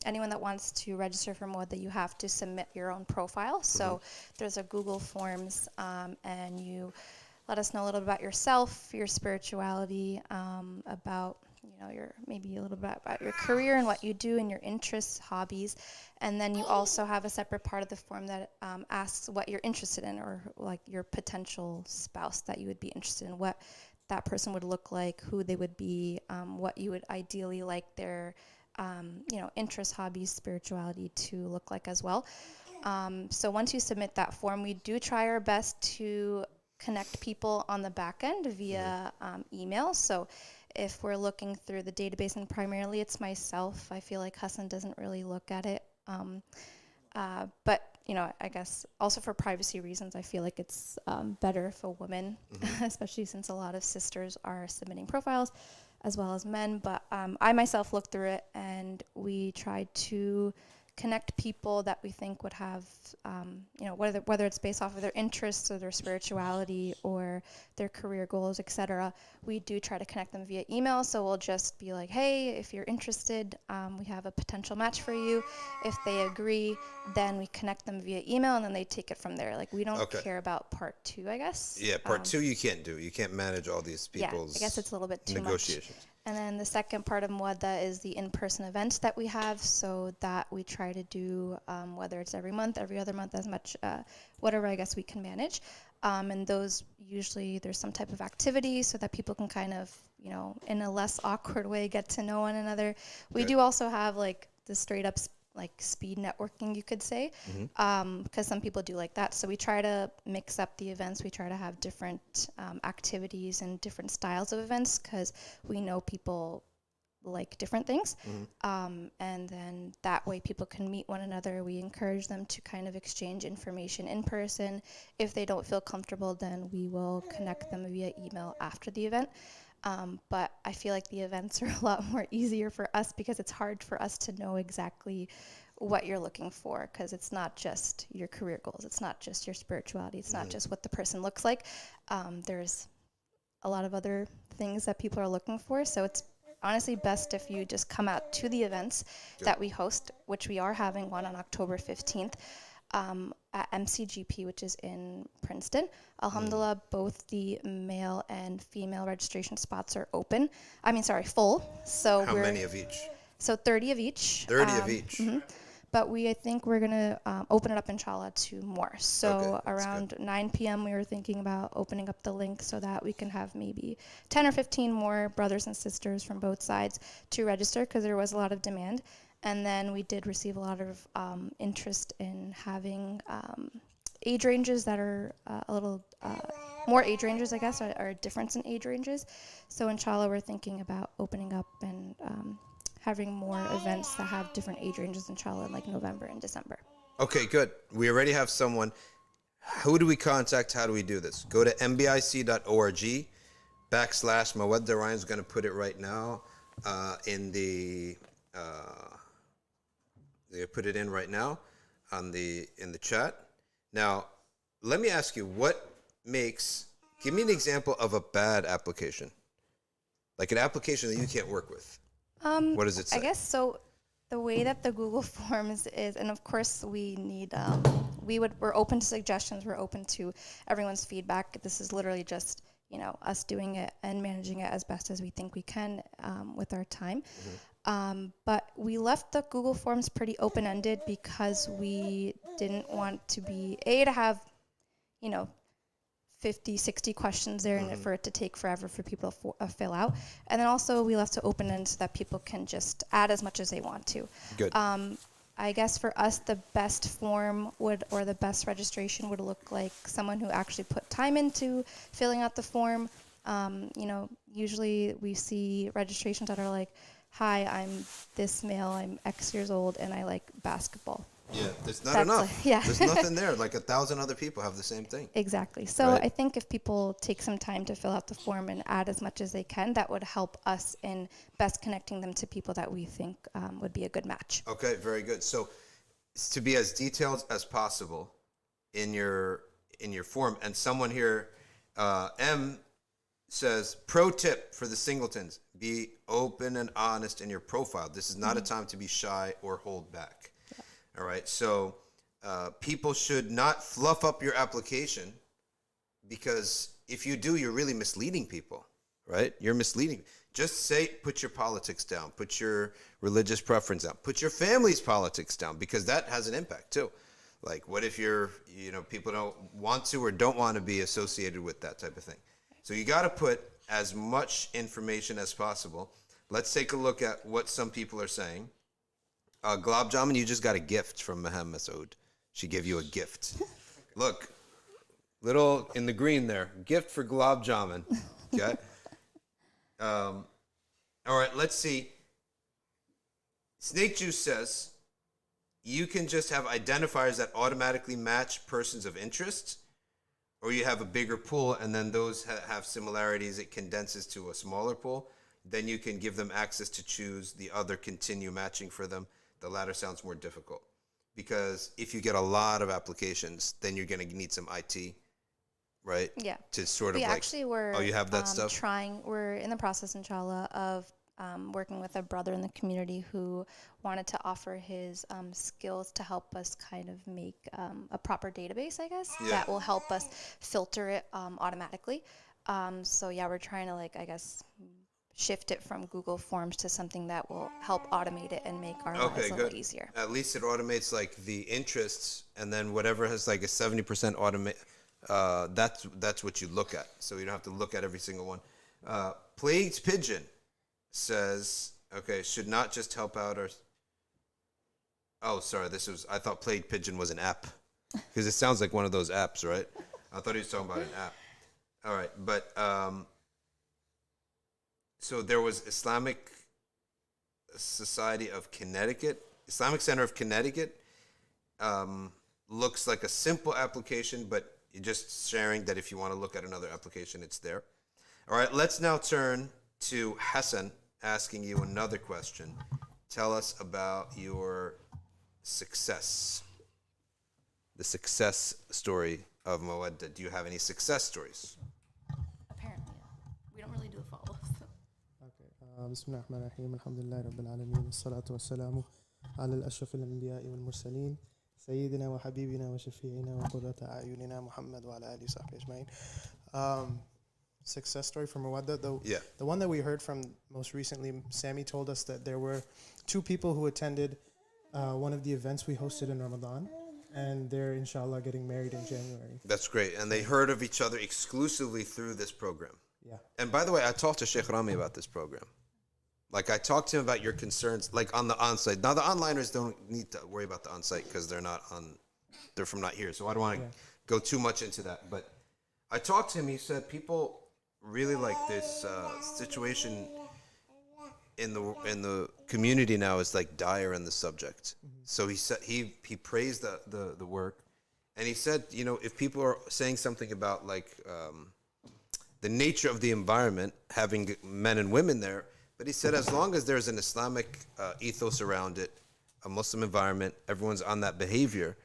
anyone that wants to register for Mawadda, you have to submit your own profile. So there's a Google Forms, and you let us know a little bit about yourself, your spirituality, about your maybe a little bit about your career and what you do and your interests, hobbies, and then you also have a separate part of the form that asks what you're interested in, or like your potential spouse that you would be interested in, what that person would look like, who they would be, what you would ideally like their interests, hobbies, spirituality to look like as well. So once you submit that form, we do try our best to connect people on the back end via email. So if we're looking through the database, and primarily it's myself, I feel like Hassan doesn't really look at it. But I guess also for privacy reasons, I feel like it's better if a woman, especially since a lot of sisters are submitting profiles as well as men. But I myself looked through it, and we tried to connect people that we think would have, whether it's based off of their interests or their spirituality or their career goals, etc. We do try to connect them via email. So we'll just be like, hey, if you're interested, we have a potential match for you. If they agree, then we connect them via email, and then they take it from there. Like, we don't care about part two, I guess. Yeah, part two you can't do. You can't manage all these people's I guess it's a little bit too negotiations. much. And then the second part of Mawadda is the in-person events that we have, so that we try to do, whether it's every month, every other month, as much, whatever I guess we can manage. And those usually there's some type of activity so that people can kind of, in a less awkward way, get to know one another. We do also have like the straight up speed networking, you could say, because some people do like that. So we try to mix up the events. We try to have different activities and different styles of events, because we know people like different things. And then that way people can meet one another. We encourage them to kind of exchange information in person. If they don't feel comfortable, then we will connect them via email after the event. But I feel like the events are a lot more easier for us, because it's hard for us to know exactly what you're looking for, because it's not just your career goals, it's not just your spirituality, it's not just what the person looks like. There's a lot of other things that people are looking for. So it's honestly best if you just come out to the events that we host, which we are having one on October 15th. At MCGP, which is in Princeton. Alhamdulillah, both the male and female registration spots are open. Full. So How many of each? So 30 of each. 30 of each. But I think we're going to open it up, inshallah, to more. So Okay, around 9 p.m., we were thinking about opening up the link so that we can have maybe 10 or 15 more brothers and sisters from both sides to register, because there was a lot of demand. And then we did receive a lot of interest in having age ranges that are a little more age ranges, I guess, or a difference in age ranges. So inshallah, we're thinking about opening up and having more events that have different age ranges, inshallah, in like November and December. Okay, good. We already have someone. Who do we contact? How do we do this? Go to mbic.org/Mawadda. Ryan's going to put it right now in the... they put it in right now in the chat. Now, let me ask you, what makes Give me an example of a bad application, like an application that you can't work with. What does it say? I guess so. The way that the Google Forms is, and of course we need, we're open to suggestions. We're open to everyone's feedback. This is literally just, us doing it and managing it as best as we think we can with our time. But we left the Google Forms pretty open-ended because we didn't want to to have, 50, 60 questions there and for it to take forever for people to fill out. And then also we left it open-ended so that people can just add as much as they want to. Good. I guess for us, the best form or the best registration would look like someone who actually put time into filling out the form. Usually we see registrations that are like, hi, I'm this male, I'm X years old, and I like basketball. Yeah, there's not enough. Yeah. There's nothing there. Like 1,000 other people have the same thing. Exactly. So Right. I think if people take some time to fill out the form and add as much as they can, that would help us in best connecting them to people that we think would be a good match. Okay, very good. So to be as detailed as possible in your form, and someone here, M says, pro tip for the singletons: be open and honest in your profile. This is not a time to be shy or hold back. All right, so people should not fluff up your application, because if you do, you're really misleading people, right? You're misleading. Just put your politics down, put your religious preference down, put your family's politics down, because that has an impact too. Like, what if people don't want to or don't want to be associated with that type of thing? So you got to put as much information as possible. Let's take a look at what some people are saying. Glab Jamin, you just got a gift from Maham Masood. She gave you a gift. Look, little in the green there. Gift for Glab Jamin. Okay. All right, let's see. Snake Juice says, you can just have identifiers that automatically match persons of interest, or you have a bigger pool and then those have similarities. It condenses to a smaller pool. Then you can give them access to choose the other, continue matching for them. The latter sounds more difficult, because if you get a lot of applications, then you're going to need some IT, right? Yeah. To sort of We like, actually were you have that stuff? we're in the process, inshallah, of working with a brother in the community who wanted to offer his skills to help us kind of make a proper database, I guess, that will help us filter it automatically. So yeah, we're trying to shift it from Google Forms to something that will help automate it and make our lives a little easier. At least it automates like the interests, and then whatever has like a 70% automate, that's what you look at. So you don't have to look at every single one. Plagued Pigeon says, okay, should not just help out our... Oh, sorry, I thought Plagued Pigeon was an app, because it sounds like one of those apps, right? I thought he was talking about an app. All right, but... So there was Islamic Society of Connecticut, Islamic Center of Connecticut. Looks like a simple application, but you're just sharing that if you want to look at another application, it's there. All right, let's now turn to Hassan, asking you another question. Tell us about your success, the success story of Mawadda. Do you have any success stories? Apparently, we don't really do a follow-up. بسم الله الرحمن الرحيم الحمد لله رب العالمين والصلاة والسلام على الأشرف الأنبياء والمرسلين سيدنا وحبيبنا وشفيعنا وقرة أعيننا محمد وعلى آله وصحبه أجمعين. Success story from Mawadda. The one that we heard from most recently, Sammy told us that there were 2 people who attended one of the events we hosted in Ramadan, and they're inshallah getting married in January. That's great. And they heard of each other exclusively through this program. Yeah. And by the way, I talked to Sheikh Rami about this program. Like, I talked to him about your concerns, like on the on-site. Now, the onliners don't need to worry about the on-site because they're from not here. So I don't want to go too much into that. But I talked to him. He said people really like this situation in the community now is like dire in the subject. Mm-hmm. So he said he praised the work, and he said, if people are saying something about like the nature of the environment, having men and women there. But he said, as long as there's an Islamic ethos around it, a Muslim environment, everyone's on that behavior,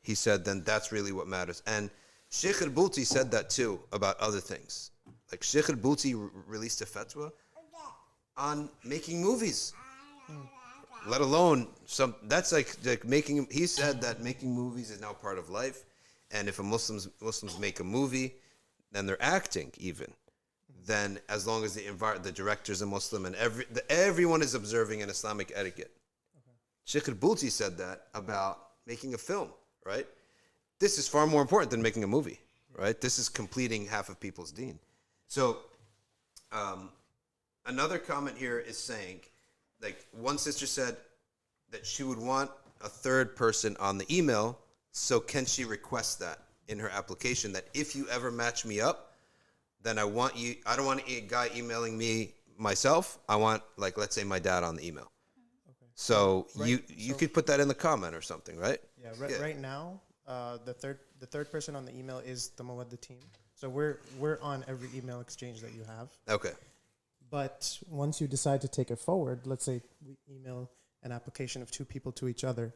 he said, then that's really what matters. And Sheikh al-Bulti said that too about other things. Like Sheikh al-Bulti released a fatwa on making movies, let alone some. That's like making. He said that making movies is now part of life, and if Muslims make a movie, then they're acting even. Then as long as the director's a Muslim and everyone is observing an Islamic etiquette. Sheikh al-Bulti said that about making a film, right? This is far more important than making a movie, right? This is completing half of people's deen. So, another comment here is saying, like one sister said that she would want a third person on the email, so can she request that in her application that if you ever match me up, then I don't want a guy emailing me myself. I want, like, let's say my dad on the email. So you could put that in the comment or something, right? Yeah. Right now, the third person on the email is the Mawadda team. So we're on every email exchange that you have. Okay. But once you decide to take it forward, let's say we email an application of two people to each other.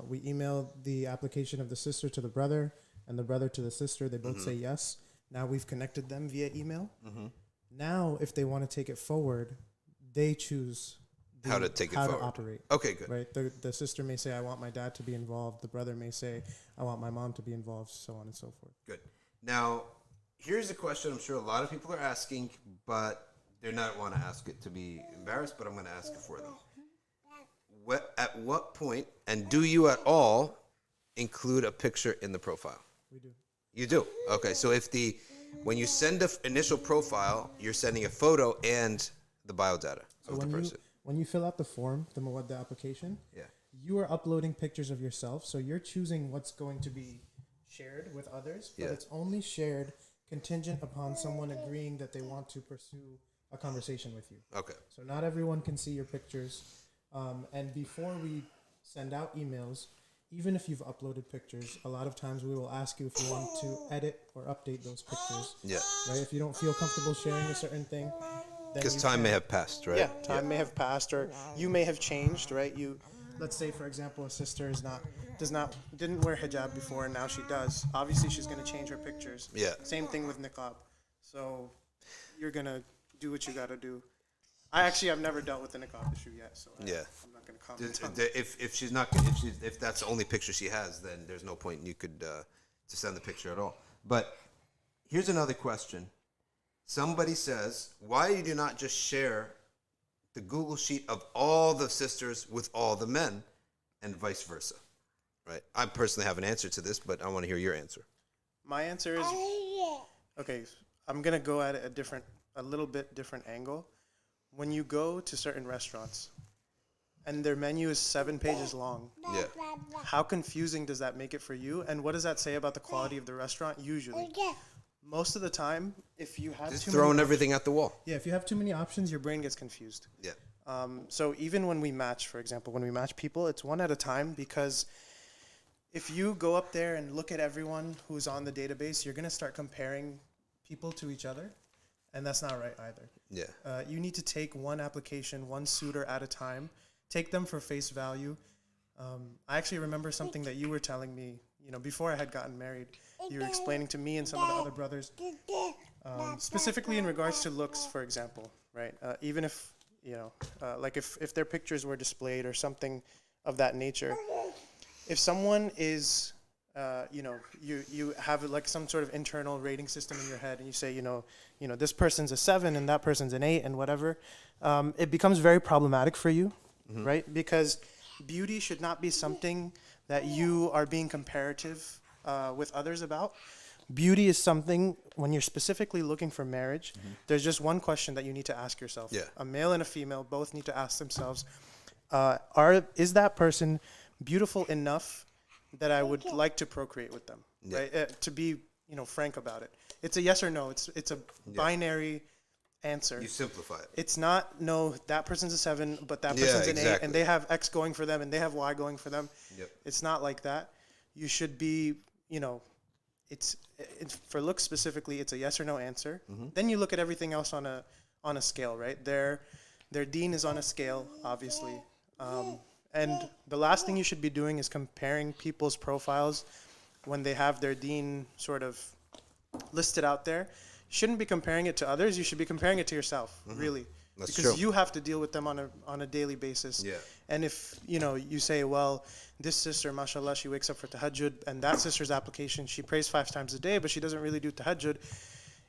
We email the application of the sister to the brother and the brother to the sister. They both say yes. Now we've connected them via email. Now, if they want to take it forward, they choose how to take it forward. How to operate. Okay, good. Right. The sister may say, I want my dad to be involved. The brother may say, I want my mom to be involved, so on and so forth. Good. Now, here's a question I'm sure a lot of people are asking, but they not want to ask it to be embarrassed, but I'm going to ask it for them. At what point, and do you at all include a picture in the profile? We do. You do? Okay, so when you send an initial profile, you're sending a photo and the biodata of the person. When you fill out the form, the Mawadda application, you are uploading pictures of yourself, so you're choosing what's going to be shared with others, but it's only shared contingent upon someone agreeing that they want to pursue a conversation with you. Okay. So not everyone can see your pictures. And before we send out emails, even if you've uploaded pictures, a lot of times we will ask you if you want to edit or update those pictures. Yeah. Right? If you don't feel comfortable sharing a certain thing, because time may have passed, right? Yeah, time may have passed, or you may have changed, right? Let's say, for example, a sister didn't wear hijab before, and now she does. Obviously, she's going to change her pictures. Yeah. Same thing with niqab. So you're going to do what you got to do. I've never dealt with the niqab issue yet, so I'm not going to comment on that. If that's the only picture she has, then there's no point you could to send the picture at all. But here's another question. Somebody says, why do you not just share the Google sheet of all the sisters with all the men and vice versa? Right? I personally have an answer to this, but I want to hear your answer. My answer is, okay, I'm going to go at it a little bit different angle. When you go to certain restaurants and their menu is 7 pages long, how confusing does that make it for you? And what does that say about the quality of the restaurant usually? Most of the time, if you have just throwing everything at the wall. Yeah, if you have too many options, your brain gets confused. Yeah. So even when we match, for example, when we match people, it's one at a time, because if you go up there and look at everyone who's on the database, you're going to start comparing people to each other, and that's not right either. Yeah. You need to take one application, one suitor at a time, take them for face value. I actually remember something that you were telling me, before I had gotten married. You were explaining to me and some of the other brothers, specifically in regards to looks, for example, right? Even if, like if their pictures were displayed or something of that nature, if someone is, you have like some sort of internal rating system in your head, and you say, this person's a 7 and that person's an 8 and whatever, it becomes very problematic for you, right? Because beauty should not be something that you are being comparative with others about. Beauty is something, when you're specifically looking for marriage, there's just one question that you need to ask yourself. Yeah. A male and a female both need to ask themselves, is that person beautiful enough that I would like to procreate with them? Yeah. Right? To be, frank about it. It's a yes or no. It's a binary answer. You simplify it. It's not, no, that person's a 7, but that person's an 8, and they have X going for them, and they have Y going for them. Yep. It's not like that. You should be, it's for looks specifically, it's a yes or no answer. Then you look at everything else on a scale, right? Their deen is on a scale, obviously. And the last thing you should be doing is comparing people's profiles when they have their deen sort of listed out there, you shouldn't be comparing it to others. You should be comparing it to yourself, really. That's because true. you have to deal with them on a daily basis. Yeah. And if, you say, well, this sister, mashallah, she wakes up for tahajjud, and that sister's application, she prays 5 times a day, but she doesn't really do tahajjud.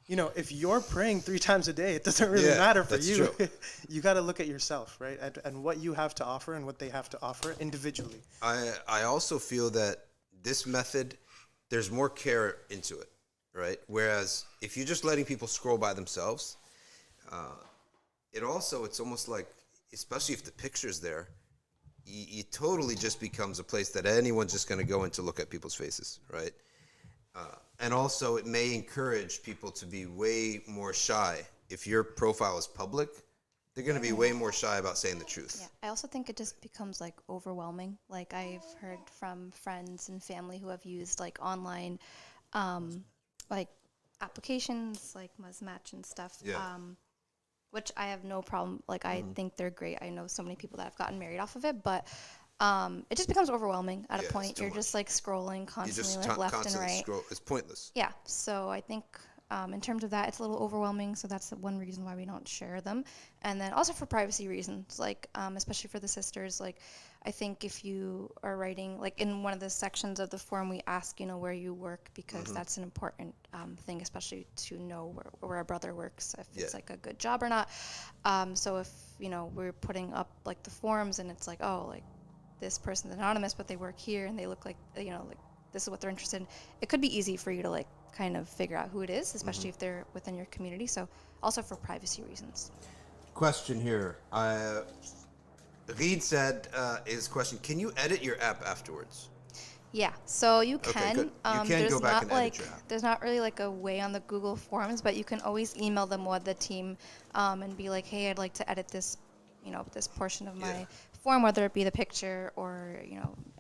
If you're praying 3 times a day, it doesn't really matter for that's you. true. You got to look at yourself, right? And what you have to offer and what they have to offer individually. I also feel that this method, there's more care into it, right? Whereas if you're just letting people scroll by themselves, it's almost like, especially if the picture's there, it totally just becomes a place that anyone's just going to go in to look at people's faces, right? And also, it may encourage people to be way more shy. If your profile is public, they're going to be way more shy about saying the truth. Yeah, I also think it just becomes like overwhelming. Like I've heard from friends and family who have used like online, like applications like Match and stuff. Yeah. Which I have no problem. Like I think they're great. I know so many people that have gotten married off of it, but it just becomes overwhelming at a point. You're just like scrolling constantly, like left and right. Scroll. It's pointless. Yeah. So I think in terms of that, it's a little overwhelming. So that's one reason why we don't share them. And then also for privacy reasons, like especially for the sisters, like I think if you are writing, like in one of the sections of the form, we ask, where you work, because that's an important thing, especially to know where a brother works, if it's like a good job or not. So if, we're putting up like the forms and it's like, oh, like this person's anonymous, but they work here and they look like, like this is what they're interested in. It could be easy for you to like kind of figure out who it is, especially if they're within your community. So also for privacy reasons. Question here. Reed said his question, can you edit your app afterwards? Yeah, so you can. Good. You can there's go back not and like edit your app. there's not really like a way on the Google Forms, but you can always email the Mawadda team and be like, hey, I'd like to edit this, this portion of my form, whether it be the picture or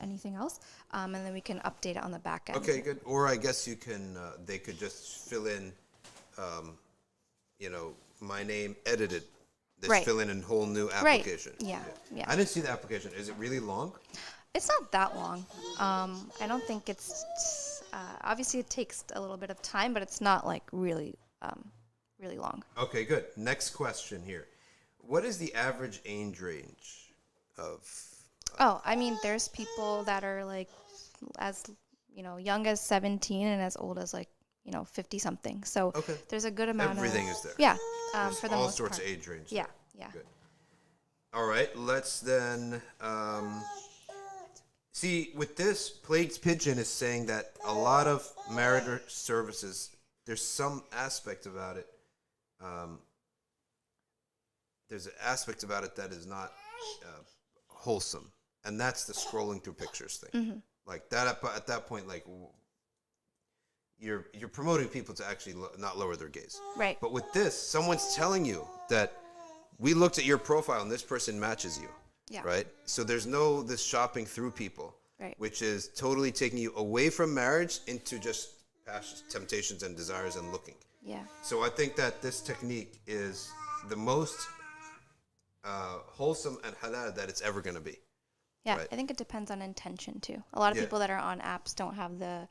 anything else, and then we can update it on the back end. Okay, good. Or I guess you can. They could just fill in, my name edited. Just Right. fill in a whole new application. Yeah. I didn't see the application. Is it really long? It's not that long. I don't think it's. Obviously, it takes a little bit of time, but it's not like really, really long. Okay, good. Next question here. What is the average age range of? There's people that are like as young as 17 and as old as like 50 something. So there's a good amount. Everything is there. Yeah, There's for the all most sorts part. of age ranges. Yeah, there. yeah. Good. All right, let's then see. With this, Plague's Pigeon is saying that a lot of marriage services, there's some aspect about it. There's an aspect about it that is not wholesome, and that's the scrolling through pictures thing. Mm-hmm. Like that at that point, like you're promoting people to actually not lower their gaze. Right. But with this, someone's telling you that we looked at your profile and this person matches you. Yeah. Right? So there's no this shopping through people, Right. which is totally taking you away from marriage into just past temptations and desires and looking. Yeah. So I think that this technique is the most wholesome and halal that it's ever going to be. Yeah, Right. I think it depends on intention too. A lot of Yeah. people that are on apps don't have the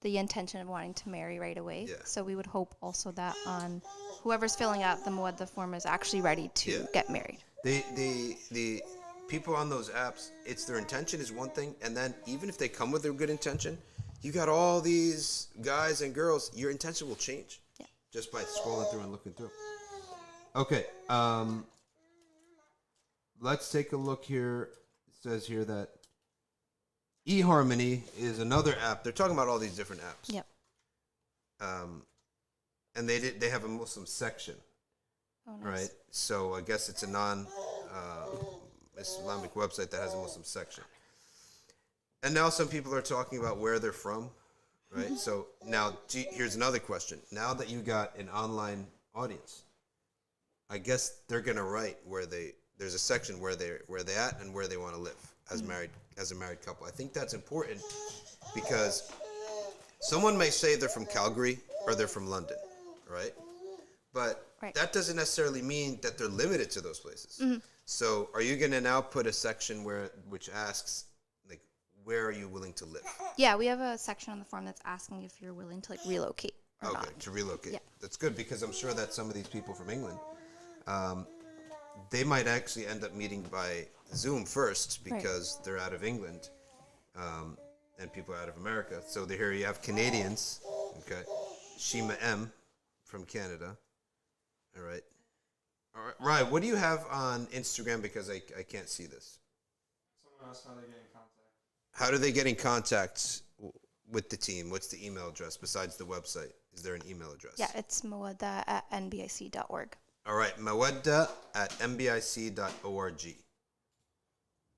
intention of wanting to marry right away. Yeah. So we would hope also that on whoever's filling out the Mawadda form is actually ready to get married. The people on those apps, it's their intention is one thing, and then even if they come with a good intention, you got all these guys and girls, your intention will change. Yeah. Just by scrolling through and looking through. Okay, let's take a look here. It says here that eHarmony is another app. They're talking about all these different apps. Yep. And they have a Muslim section. Oh, nice. Right, so I guess it's a non-Islamic website that has a Muslim section. And now some people are talking about where they're from, right? So now here's another question. Now that you got an online audience, I guess they're gonna write there's a section where they at and where they want to live as a married couple. I think that's important because someone may say they're from Calgary or they're from London, right? But that doesn't necessarily mean that they're limited to those places. So are you going to now put a section which asks, like, where are you willing to live? Yeah, we have a section on the form that's asking if you're willing to like relocate or Okay, not. to relocate. Yeah. That's good because I'm sure that some of these people from England, they might actually end up meeting by Zoom first because they're out of England, and people are out of America. So here you have Canadians, okay, Shima M from Canada. All right. All right. Right. What do you have on Instagram? Because I can't see this. Someone asked how they get in contact. How do they get in contact with the team? What's the email address besides the website? Is there an email address? Yeah, it's mawadda@nbic.org. All right, mawadda@nbic.org.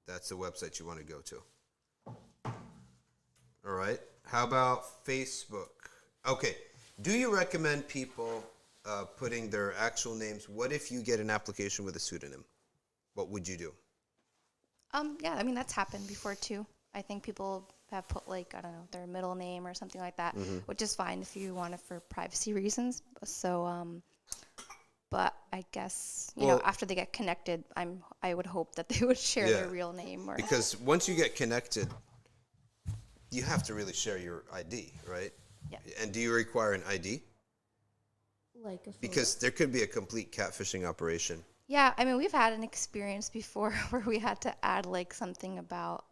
That's the website you want to go to. All right. How about Facebook? Okay. Do you recommend people putting their actual names? What if you get an application with a pseudonym? What would you do? Yeah, I mean that's happened before too. I think people have put like, I don't know, their middle name or something like that, which is fine if you want it for privacy reasons. So but I guess you know after they get connected, I would hope that they would share their real name or because once you get connected, you have to really share your ID, right? Yeah. And do you require an ID? Like a photo. Because there could be a complete catfishing operation. Yeah, I mean, we've had an experience before where we had to add like something about,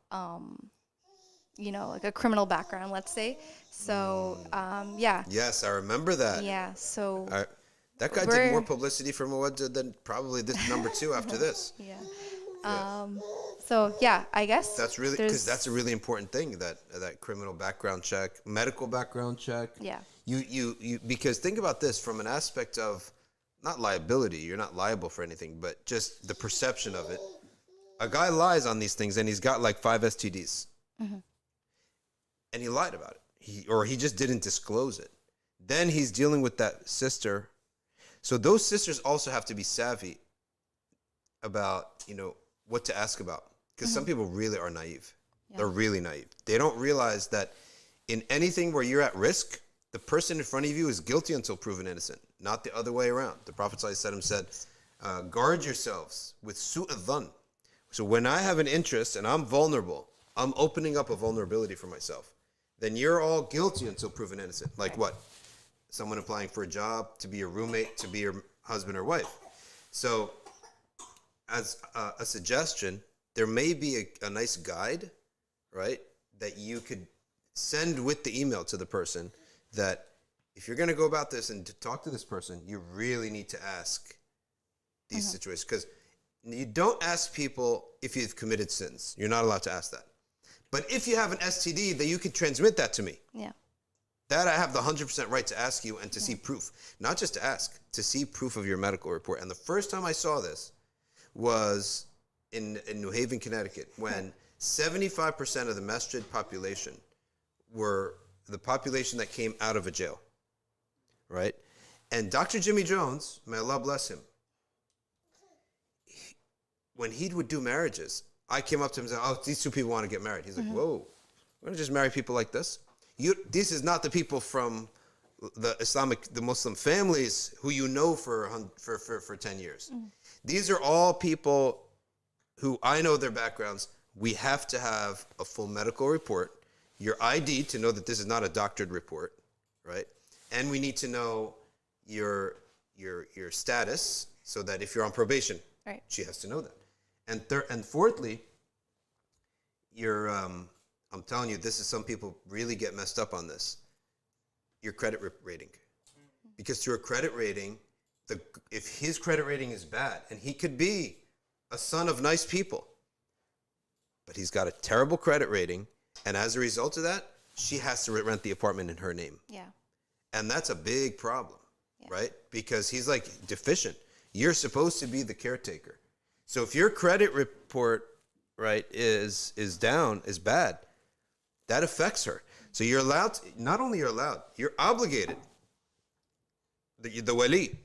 you know, like a criminal background, let's say. So, yeah. Yes, I remember that. Yeah, so. That guy did more publicity for Mawadda than probably this number 2 after this. Yeah. So, yeah, I guess. That's really, because that's a really important thing, that criminal background check, medical background check. Yeah. You because think about this from an aspect of not liability, you're not liable for anything, but just the perception of it. A guy lies on these things and he's got like 5 STDs. And he lied about it. He just didn't disclose it. Then he's dealing with that sister. So those sisters also have to be savvy about, you know, what to ask about. Because some people really are naive. Yeah. They're really naive. They don't realize that in anything where you're at risk, the person in front of you is guilty until proven innocent, not the other way around. The Prophet ﷺ said, guard yourselves with su'at dhan. So when I have an interest and I'm vulnerable, I'm opening up a vulnerability for myself. Then you're all guilty until proven innocent. Like what? Someone applying for a job, to be your roommate, to be your husband or wife. So as a suggestion, there may be a nice guide, right, that you could send with the email to the person that if you're going to go about this and to talk to this person, you really need to ask these situations. Because you don't ask people if you've committed sins. You're not allowed to ask that. But if you have an STD, then you could transmit that to me. Yeah. That I have the 100% right to ask you and to see proof. Not just to ask, to see proof of your medical report. And the first time I saw this was in New Haven, Connecticut, when 75% of the masjid population were the population that came out of a jail, right? And Dr. Jimmy Jones, may Allah bless him, when he would do marriages, I came up to him and said, oh, these 2 people want to get married. He's like, whoa, we're going to just marry people like this? This is not the people from the Muslim families who you know for 10 years. These are all people who I know their backgrounds. We have to have a full medical report, your ID to know that this is not a doctored report, right? And we need to know your status so that if you're on probation, right, she has to know that. And fourthly, I'm telling you, this is some people really get messed up on this. Your credit rating, because through a credit rating, if his credit rating is bad, and he could be a son of nice people, but he's got a terrible credit rating, and as a result of that, she has to rent the apartment in her name. Yeah. And that's a big problem, right? Because he's like deficient. You're supposed to be the caretaker. So if your credit report, right, is down, is bad, that affects her. So you're allowed to, not only you're allowed, you're obligated. The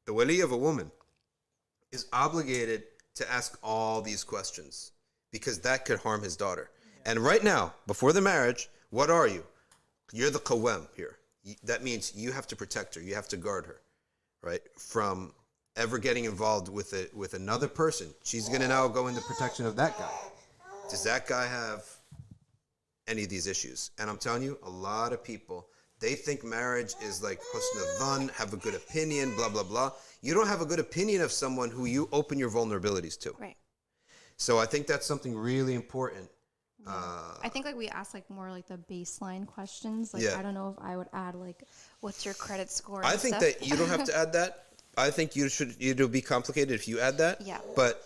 wali of a woman is obligated to ask all these questions because that could harm his daughter. And right now, before the marriage, what are you? You're the qawwam here. That means you have to protect her. You have to guard her, right, from ever getting involved with another person. She's going to now go in the protection of that guy. Does that guy have any of these issues. And I'm telling you, a lot of people, they think marriage is like husn al-dhan, have a good opinion, blah, blah, blah. You don't have a good opinion of someone who you open your vulnerabilities to. Right. So I think that's something really important. I think like we ask like more like the baseline questions. Like Yeah. I don't know if I would add like What's your credit score? I and think stuff? that you don't have to add that. I think it'll be complicated if you add that. Yeah. But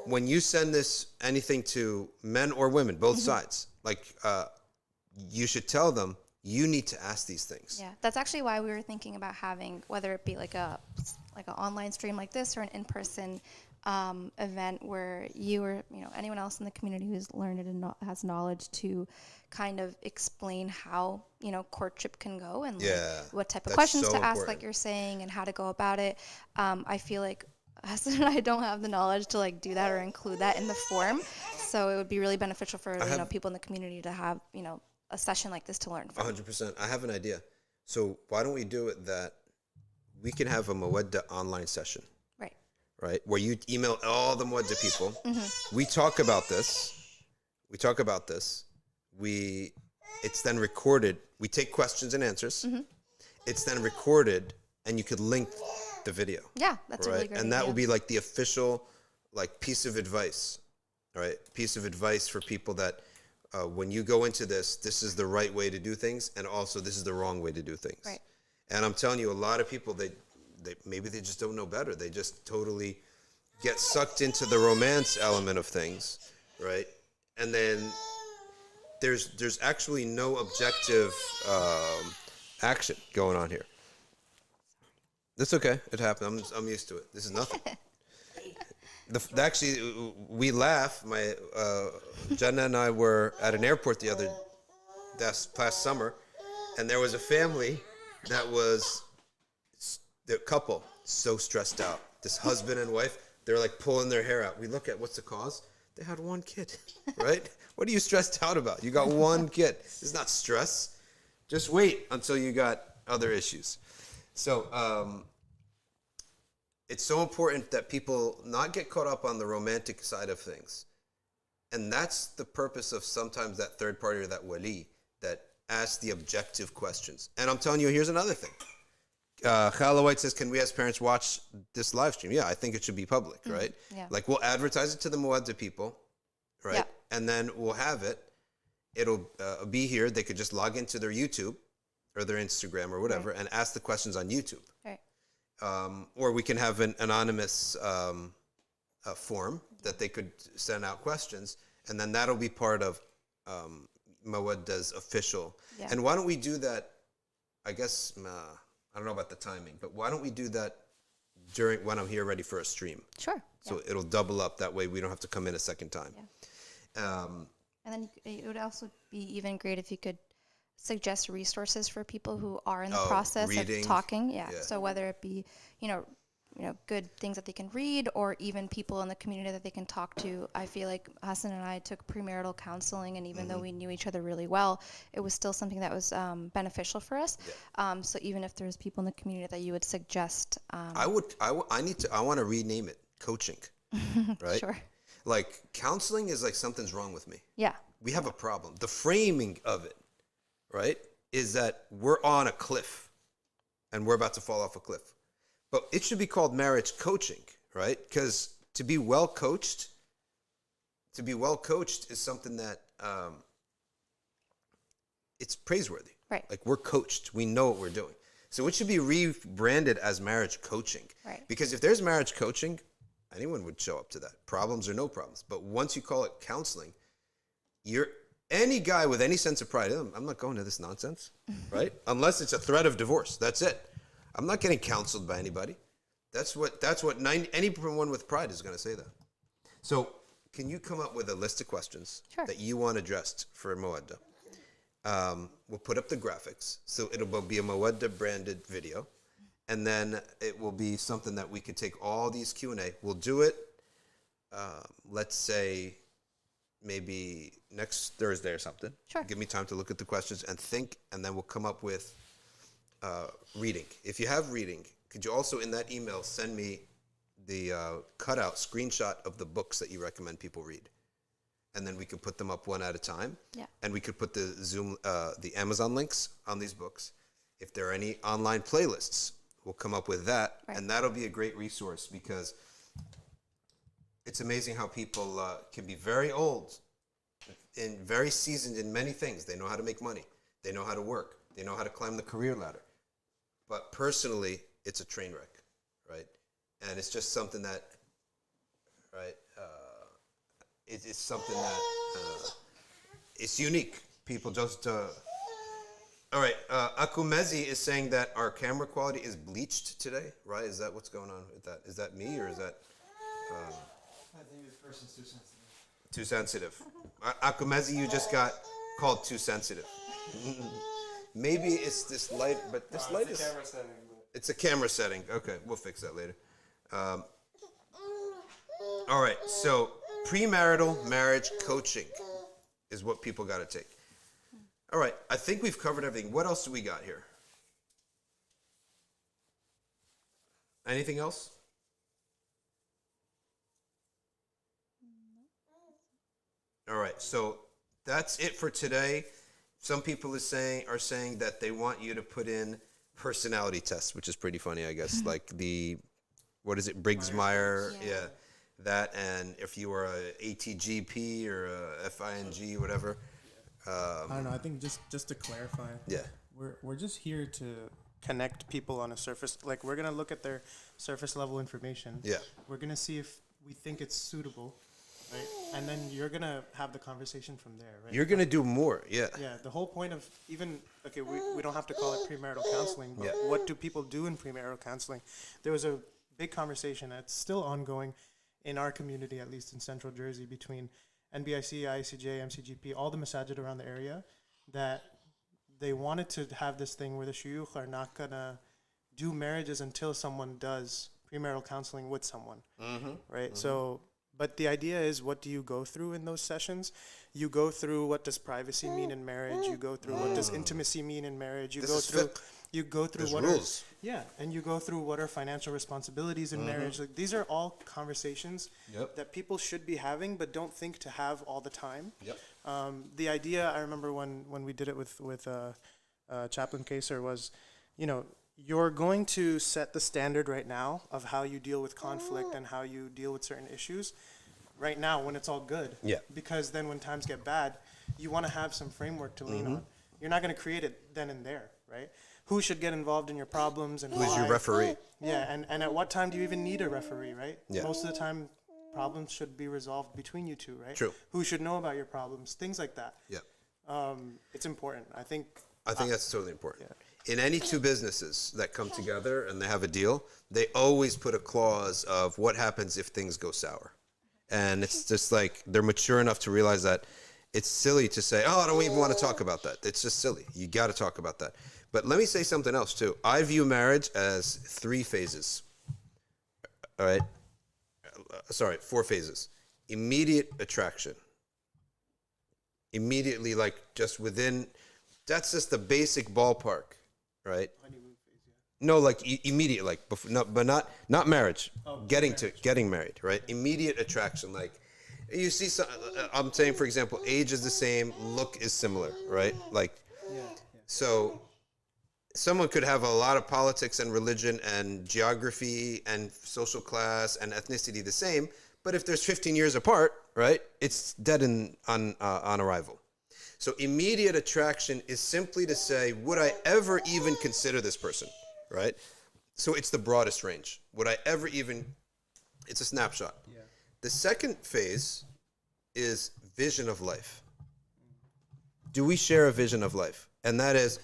when you send anything to men or women, both sides, like you should tell them you need to ask these things. Yeah, that's actually why we were thinking about having, whether it be like an online stream like this or an in-person event where you or anyone else in the community who's learned it and has knowledge to kind of explain how courtship can go and like, what type of that's questions so to ask, important. like you're saying, and how to go about it. I feel like Hassan and I don't have the knowledge to like do that or include that in the form, so it would be really beneficial for people in the community to have a session like this to learn from. 100%. I have an idea. So why don't we do it that we can have a Mawadda online session, right? Where you email all the Mawadda people. We talk about this. It's then recorded. We take questions and answers. It's then recorded, and you could link the video. Yeah, that's a really great And that idea. will be like the official piece of advice, right? Piece of advice for people that when you go into this is the right way to do things, and also this is the wrong way to do things. Right. And I'm telling you, a lot of people, they maybe they just don't know better. They just totally get sucked into the romance element of things, right? And then there's actually no objective action going on here. That's okay. It happened. I'm used to it. This is nothing. Actually, we laugh. My Jannah and I were at an airport past summer, and there was a family that was the couple so stressed out. This husband and wife, they're like pulling their hair out. We look at what's the cause. They had one kid, right? What are you stressed out about? You got one kid. It's not stress. Just wait until you got other issues. So it's so important that people not get caught up on the romantic side of things. And that's the purpose of sometimes that third party or that wali that asks the objective questions. And I'm telling you, here's another thing. Khala White says, can we as parents watch this live stream? Yeah, I think it should be public, right? Yeah. Like we'll advertise it to the Mawadda people, right? Yeah. And then we'll have it. It'll be here. They could just log into their YouTube or their Instagram or whatever and ask the questions on YouTube. Right. Or we can have an anonymous form that they could send out questions, and then that'll be part of Mawadda's official. Yeah. And why don't we do that? I guess I don't know about the timing, but why don't we do that when I'm here ready for a stream? Sure. So it'll double up. That way we don't have to come in a second time. Yeah. And then it would also be even great if you could suggest resources for people who are in the process reading. of talking. Yeah. So whether it be, good things that they can read, or even people in the community that they can talk to. I feel like Hassan and I took premarital counseling, and even though we knew each other really well, it was still something that was beneficial for us. Yeah. So even if there's people in the community that you would suggest, I want to rename it coaching, right? Sure. Like counseling is like something's wrong with me. Yeah. We have a problem. The framing of it, right, is that we're on a cliff and we're about to fall off a cliff. But it should be called marriage coaching, right? Because to be well coached is something that it's praiseworthy. Right. Like we're coached. We know what we're doing. So it should be rebranded as marriage coaching. Right. Because if there's marriage coaching, anyone would show up to that, problems or no problems. But once you call it counseling, any guy with any sense of pride, I'm not going to this nonsense, right? Unless it's a threat of divorce. That's it. I'm not getting counseled by anybody. That's what anyone with pride is going to say that. So can you come up with a list of questions that you want addressed for Mawadda? We'll put up the graphics. So it'll be a Mawadda branded video. And then it will be something that we could take all these Q&A. We'll do it, let's say, maybe next Thursday or something. Sure. Give me time to look at the questions and think, and then we'll come up with reading. If you have reading, could you also in that email send me the cutout screenshot of the books that you recommend people read? and then we could put them up one at a time. Yeah. And we could put the Zoom, the Amazon links on these books. If there are any online playlists, we'll come up with that, Right. and that'll be a great resource because it's amazing how people can be very old and very seasoned in many things. They know how to make money. They know how to work. They know how to climb the career ladder. But personally, it's a train wreck, right? And it's just something that, right, it's something that it's unique. People just, all right, Akumezi is saying that our camera quality is bleached today, right? Is that what's going on with that? Is that me or is that? I think this person's too sensitive. Too sensitive. Akumezi, you just got called too sensitive. Maybe it's this light, but this light is. Camera setting, but It's a camera setting. Okay, we'll fix that later. All right, so premarital marriage coaching is what people got to take. All right, I think we've covered everything. What else do we got here? Anything else? All right, so that's it for today. Some people are saying that they want you to put in personality tests, which is pretty funny, I guess. Like the, what is it, Briggs-Meyer? Yeah. That, and if you are a ATGP or a FING, whatever. I don't know. I think just to clarify. Yeah. We're just here to connect people on a surface. Like, we're gonna look at their surface level information. Yeah. We're gonna see if we think it's suitable, right? And then you're gonna have the conversation from there, right? You're going to do more, yeah. Yeah, the whole point of even, okay, we don't have to call it premarital counseling, but Yeah. what do people do in premarital counseling? There was a big conversation that's still ongoing in our community, at least in Central Jersey, between NBIC, ICJ, MCGP, all the masajid around the area, that they wanted to have this thing where the shuyukh are not going to do marriages until someone does premarital counseling with someone, right? So, but the idea is, what do you go through in those sessions? You go through, what does privacy mean in marriage? You go through, what does intimacy mean in marriage? You This go is through, fiqh. you go through There's what rules. and you go through what are financial responsibilities in marriage. Like, these are all conversations Yep. that people should be having, but don't think to have all the time. Yep. The idea, I remember when we did it with Chaplain Kaser, was, you know, you're going to set the standard right now of how you deal with conflict and how you deal with certain issues right now when it's all good. Yeah. Because then when times get bad, you want to have some framework to lean on. You're not going to create it then and there, right? Who should get involved in your problems and Who's your why? referee? Yeah, and at what time do you even need a referee, right? Yeah. Most of the time, problems should be resolved between you two, right? True. Who should know about your problems? Things like that. Yeah. It's important. I think that's totally important. In any two businesses that come together and they have a deal, they always put a clause of what happens if things go sour. And it's just like they're mature enough to realize that it's silly to say, oh, I don't even want to talk about that. It's just silly. You got to talk about that. But let me say something else too. I view marriage as 3 phases. All right. 4 phases. Immediate attraction. Immediately, like just within, that's just the basic ballpark, right? No, like immediate, like before, no, but not marriage. Getting married, right? Immediate attraction, like you see. I'm saying, for example, age is the same, look is similar, right? Like, so someone could have a lot of politics and religion and geography and social class and ethnicity the same, but if there's 15 years apart, right, it's dead on arrival. So immediate attraction is simply to say, would I ever even consider this person, right? So it's the broadest range. Would I ever even, it's a snapshot. Yeah. The second phase is vision of life. Do we share a vision of life? And that is,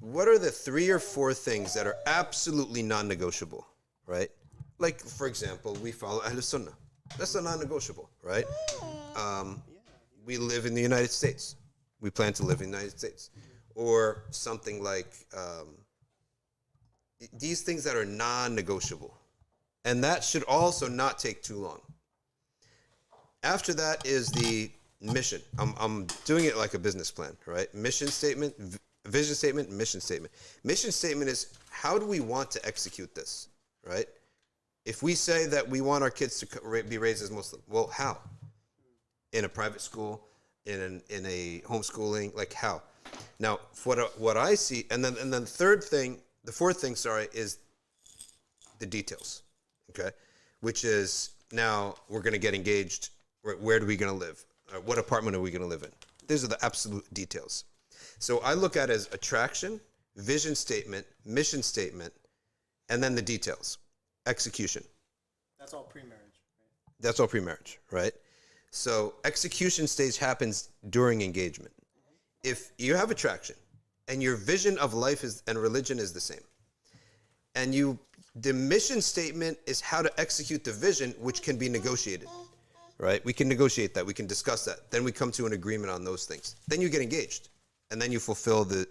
what are the 3 or 4 things that are absolutely non-negotiable, right? Like, for example, we follow Ahl Sunnah. That's a non-negotiable, right? We live in the United States. We plan to live in the United States. Or something like these things that are non-negotiable. And that should also not take too long. After that is the mission. I'm doing it like a business plan, right? Mission statement, vision statement, mission statement. Mission statement is, how do we want to execute this, right? If we say that we want our kids to be raised as Muslim, well, how? in a private school, in a homeschooling? Like how? Now, what I see, and then the fourth thing, is the details. Okay, which is now we're going to get engaged. Where are we going to live? What apartment are we going to live in? These are the absolute details. So I look at it as attraction, vision statement, mission statement, and then the details, execution. That's all pre-marriage, right? That's all pre-marriage, right? So execution stage happens during engagement. If you have attraction and your vision of life and religion is the same, and the mission statement is how to execute the vision, which can be negotiated, right? We can negotiate that. We can discuss that. Then we come to an agreement on those things. Then you get engaged, and then you fulfill the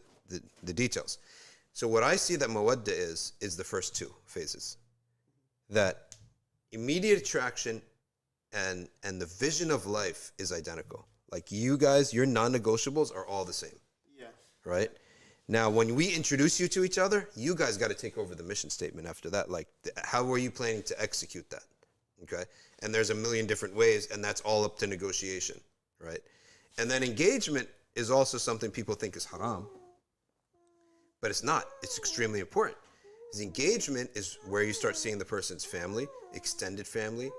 details. So what I see that Mawadda is the first two phases. That immediate attraction and the vision of life is identical. Like you guys, your non-negotiables are all the same. Yeah. Right? Now, when we introduce you to each other, you guys got to take over the mission statement after that. Like, how are you planning to execute that? Okay? And there's a million different ways, and that's all up to negotiation, right? And then engagement is also something people think is haram, but it's not. It's extremely important. Because engagement is where you start seeing the person's family, extended family.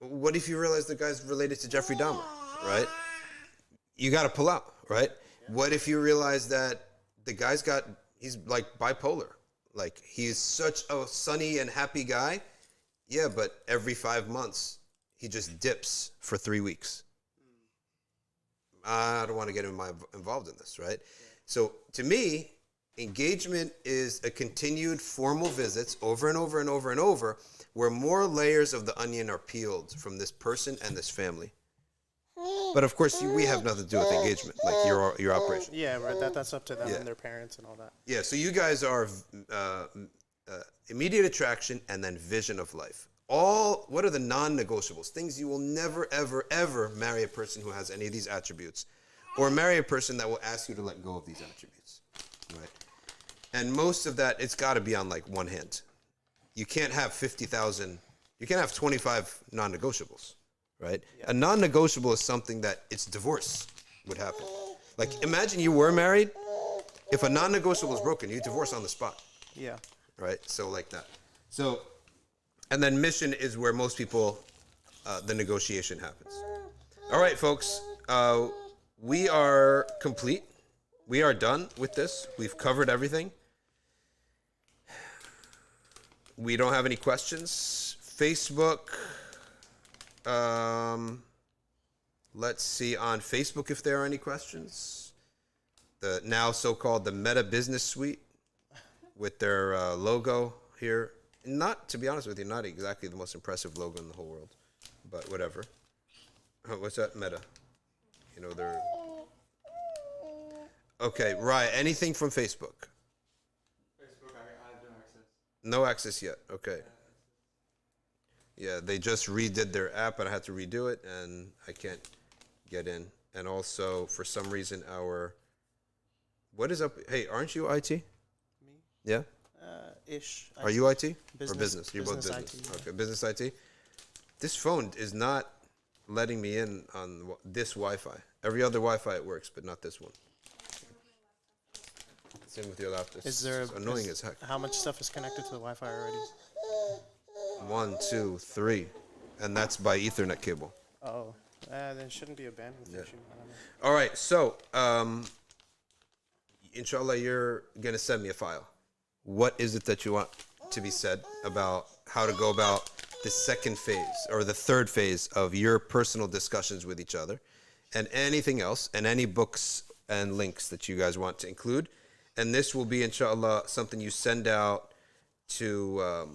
What if you realize the guy's related to Jeffrey Dahmer, right? You got to pull out, right? What if you realize that the guy's he's like bipolar. Like he's such a sunny and happy guy. Yeah, but every 5 months, he just dips for 3 weeks. I don't want to get involved in this, right? So to me, engagement is a continued formal visits over and over and over and over where more layers of the onion are peeled from this person and this family. But of course, we have nothing to do with engagement, like your operation. Yeah, right. That's up to them and their parents and all that. Yeah, so you guys are immediate attraction and then vision of life. What are the non-negotiables? Things you will never, ever, ever marry a person who has any of these attributes, or marry a person that will ask you to let go of these attributes, right? And most of that, it's got to be on like one hand. You can't have 50,000. You can't have 25 non-negotiables. Right? Yeah. A non-negotiable is something that it's divorce would happen. Like imagine you were married. If a non-negotiable is broken, you divorce on the spot. Yeah. Right? So like that. So, and then mission is where most people, the negotiation happens. All right, folks. We are complete. We are done with this. We've covered everything. We don't have any questions. Facebook. Let's see on Facebook if there are any questions. The now so-called the Meta Business Suite with their logo here. Not, to be honest with you, not exactly the most impressive logo in the whole world, but whatever. What's that? Meta. You know, they're... Okay, right. Anything from Facebook? Facebook, I have no access. No access yet. Okay. Yeah, they just redid their app, and I had to redo it, and I can't get in. And also, for some reason, what is up? Hey, aren't you IT? Me? Yeah? Ish. Are you IT? Business, or business? You're both business business. IT, yeah. Okay, business IT. This phone is not letting me in on this Wi-Fi. Every other Wi-Fi it works, but not this one. Same with your laptop. Is there it's annoying as heck. How much stuff is connected to the Wi-Fi already? 1, 2, 3, and that's by Ethernet cable. Oh, there shouldn't be a bandwidth issue. I don't know. All right, so inshallah, you're gonna send me a file. What is it that you want to be said about how to go about the second phase or the third phase of your personal discussions with each other, and anything else, and any books and links that you guys want to include? And this will be, inshallah, something you send out to.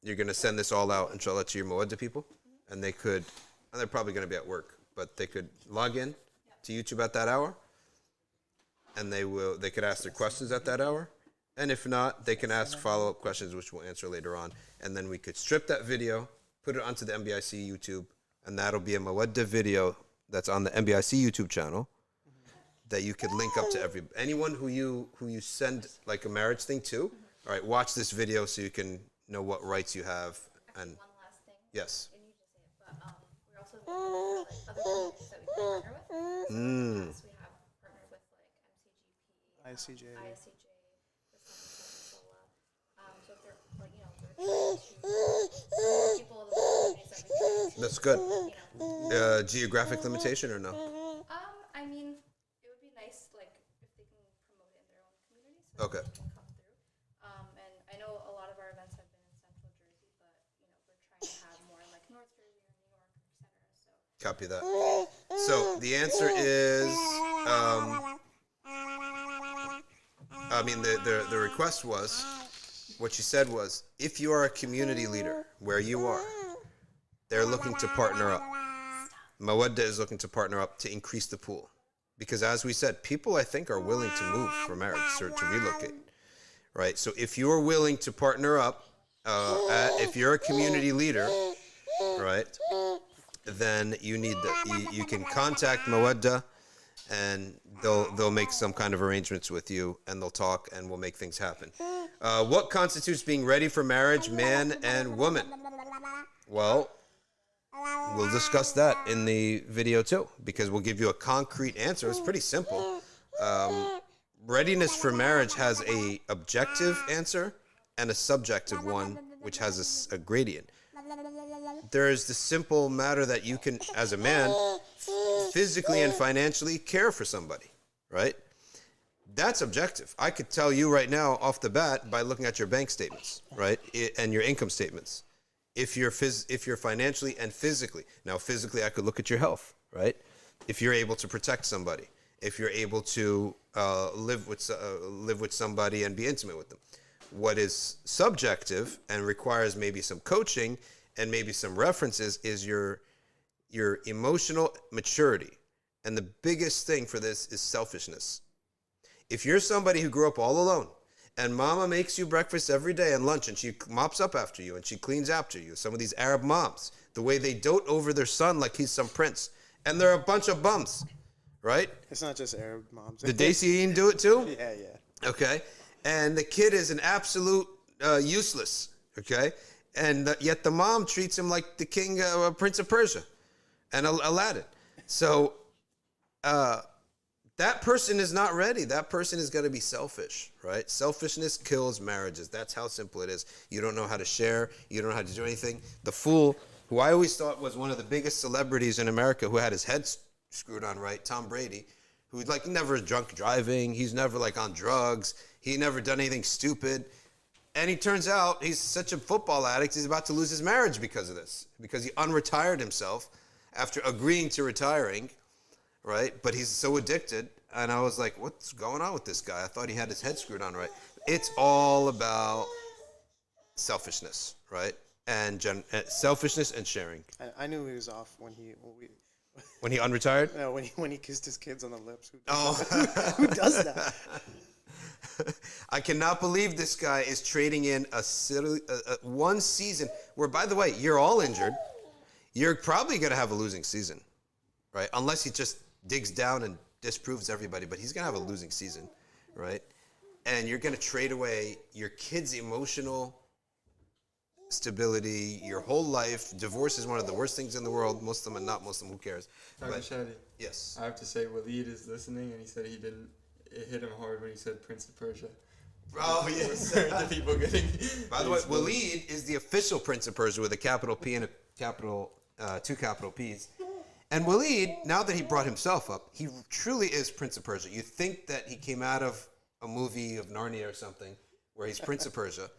You're going to send this all out, inshallah, to your Mawadda people, and they're probably going to be at work, but they could log in to YouTube at that hour, and they could ask their questions at that hour, and if not, they can ask follow-up questions, which we'll answer later on, and then we could strip that video, put it onto the NBIC YouTube, and that'll be a Mawadda video that's on the NBIC YouTube channel that you could link up to anyone who you send like a marriage thing to. All right, watch this video so you can know what rights you have. And one last thing. yes. And you just say it, but we're also other communities that we can partner with. So in the past, we have partnered with like MCGP, ISCJ, so if they're like, you know, we're trying to people in the communities that we can, That's good. you know. Geographic limitation or no? I mean, it would be nice, like, if they can promote it in their own community, so Okay. that people can come through. And I know a lot of our events have been in Central Jersey, but you know, we're trying to have more in like North Jersey or New York, etc. So Copy that. So the answer is, I mean, the request was, what she said was, if you are a community leader where you are, they're looking to partner up. Mawadda is looking to partner up to increase the pool. Because as we said, people, I think, are willing to move for marriage or to relocate, right? So if you're willing to partner up, if you're a community leader, right, then you need you can contact Mawadda, and they'll make some kind of arrangements with you, and they'll talk, and we'll make things happen. What constitutes being ready for marriage, man and woman? Well, we'll discuss that in the video too, because we'll give you a concrete answer. It's pretty simple. Readiness for marriage has a objective answer and a subjective one, which has a gradient. There is the simple matter that you can, as a man, physically and financially care for somebody, right? That's objective. I could tell you right now off the bat by looking at your bank statements, right, and your income statements. If you're financially and physically, now physically I could look at your health, right? If you're able to protect somebody, if you're able to live with somebody and be intimate with them. What is subjective and requires maybe some coaching and maybe some references is your emotional maturity. And the biggest thing for this is selfishness. If you're somebody who grew up all alone, and mama makes you breakfast every day and lunch, and she mops up after you, and she cleans after you. Some of these Arab moms, the way they dote over their son like he's some prince. And they're a bunch of bums, right? It's not just Arab moms. Did Dacian do it too? Yeah. Okay. And the kid is an absolute useless, okay? And yet the mom treats him like the king, Prince of Persia and Aladdin. So that person is not ready. That person is going to be selfish, right? Selfishness kills marriages. That's how simple it is. You don't know how to share. You don't know how to do anything. The fool, who I always thought was one of the biggest celebrities in America, who had his head screwed on right, Tom Brady, who like never drunk driving. He's never like on drugs. He never done anything stupid. And he turns out he's such a football addict, he's about to lose his marriage because of this, because he unretired himself after agreeing to retiring, right? But he's so addicted. And I was like, what's going on with this guy? I thought he had his head screwed on right. It's all about selfishness, right? And selfishness and sharing. I knew he was off when When he unretired? No, when he kissed his kids on the lips. Who does that? I cannot believe this guy is trading in one season where, by the way, you're all injured. You're probably going to have a losing season, right? Unless he just digs down and disproves everybody, but he's going to have a losing season, right? And you're going to trade away your kids' emotional stability, your whole life. Divorce is one of the worst things in the world. Muslim and not Muslim, who cares? Dr. But, Shadi, yes. I have to say, Waleed is listening, and he said it hit him hard when he said Prince of Persia. Oh, yes. The people getting. By the way, Waleed is the official Prince of Persia with a capital P and two capital P's. And Waleed, now that he brought himself up, he truly is Prince of Persia. You think that he came out of a movie of Narnia or something, where he's Prince of Persia,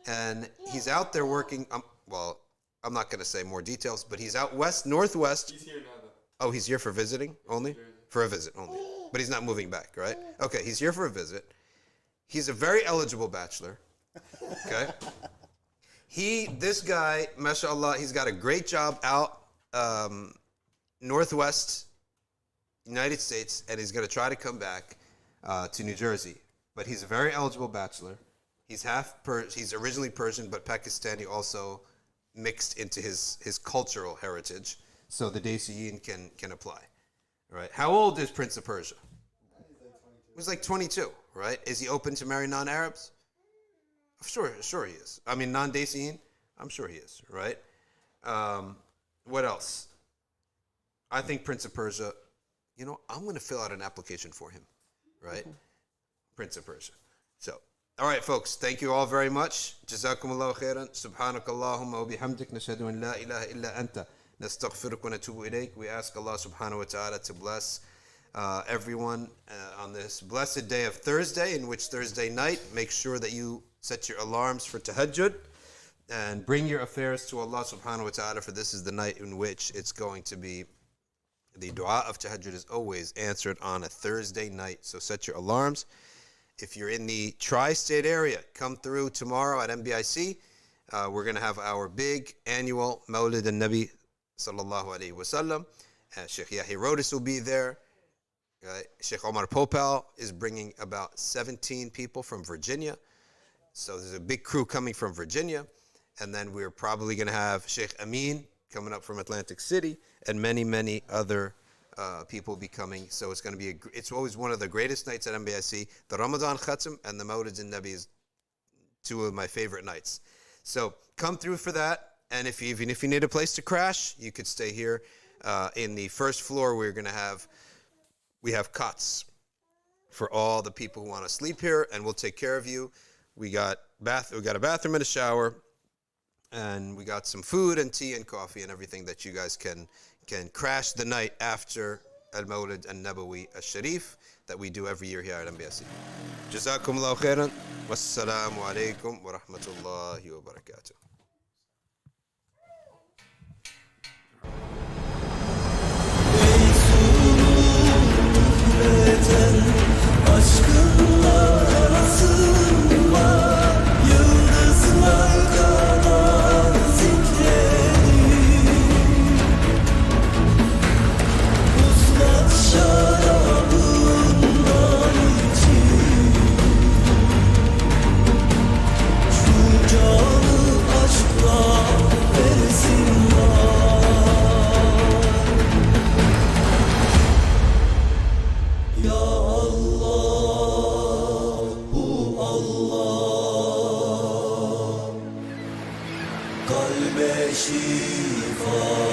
and he's out there working. Well, I'm not going to say more details, but he's out northwest. He's here now, though. Oh, he's here for visiting only? For a visit only. But he's not moving back, right? Okay, he's here for a visit. He's a very eligible bachelor, okay? This guy, mashallah, he's got a great job out northwest United States, and he's going to try to come back to New Jersey. But he's a very eligible bachelor. He's he's originally Persian, but Pakistani also mixed into his cultural heritage, so the Dacian can apply. Right? How old is Prince of Persia? He's like 22, right? Is he open to marry non-Arabs? Sure he is. I mean, non-Dacian? I'm sure he is, right? What else? I think Prince of Persia, I'm going to fill out an application for him, right? Prince of Persia. So, all right, folks, thank you all very much. Jazakumullahu khairan. Subhanakallahumma wa bihamdik. Nashhadu an la ilaha illa anta. Nastaghfiruka wa natubu ilayk. We ask Allah subhanahu wa ta'ala to bless everyone on this blessed day of Thursday, in which Thursday night, make sure that you set your alarms for tahajjud and bring your affairs to Allah subhanahu wa ta'ala, for this is the night in which it's going to be, the dua of tahajjud is always answered on a Thursday night. So set your alarms. If you're in the tri-state area, come through tomorrow at NBIC. We're going to have our big annual Mawlid al-Nabi sallallahu alayhi wa sallam. Sheikh Yahya Rodis will be there. Sheikh Omar Popal is bringing about 17 people from Virginia. So there's a big crew coming from Virginia. And then we're probably going to have Sheikh Amin coming up from Atlantic City, and many, many other people be coming. So it's going to be, it's always one of the greatest nights at NBIC. The Ramadan Khatam and the Mawlid al-Nabi is two of my favorite nights. So come through for that. And even if you need a place to crash, you could stay here. In the first floor, we have cots for all the people who want to sleep here, and we'll take care of you. We got a bathroom and a shower, and we got some food and tea and coffee and everything that you guys can crash the night after Al-Mawlid Al-Nabawi Al-Sharif that we do every year here at MBSC. Jazakumullahu khairan. Wassalamu alaikum wa rahmatullahi wa barakatuh. Aşkınla arasında yıldızlar kadar zikredin. Uzlat şarabından için şu canı aşkla versinler. Ya kalbe şifa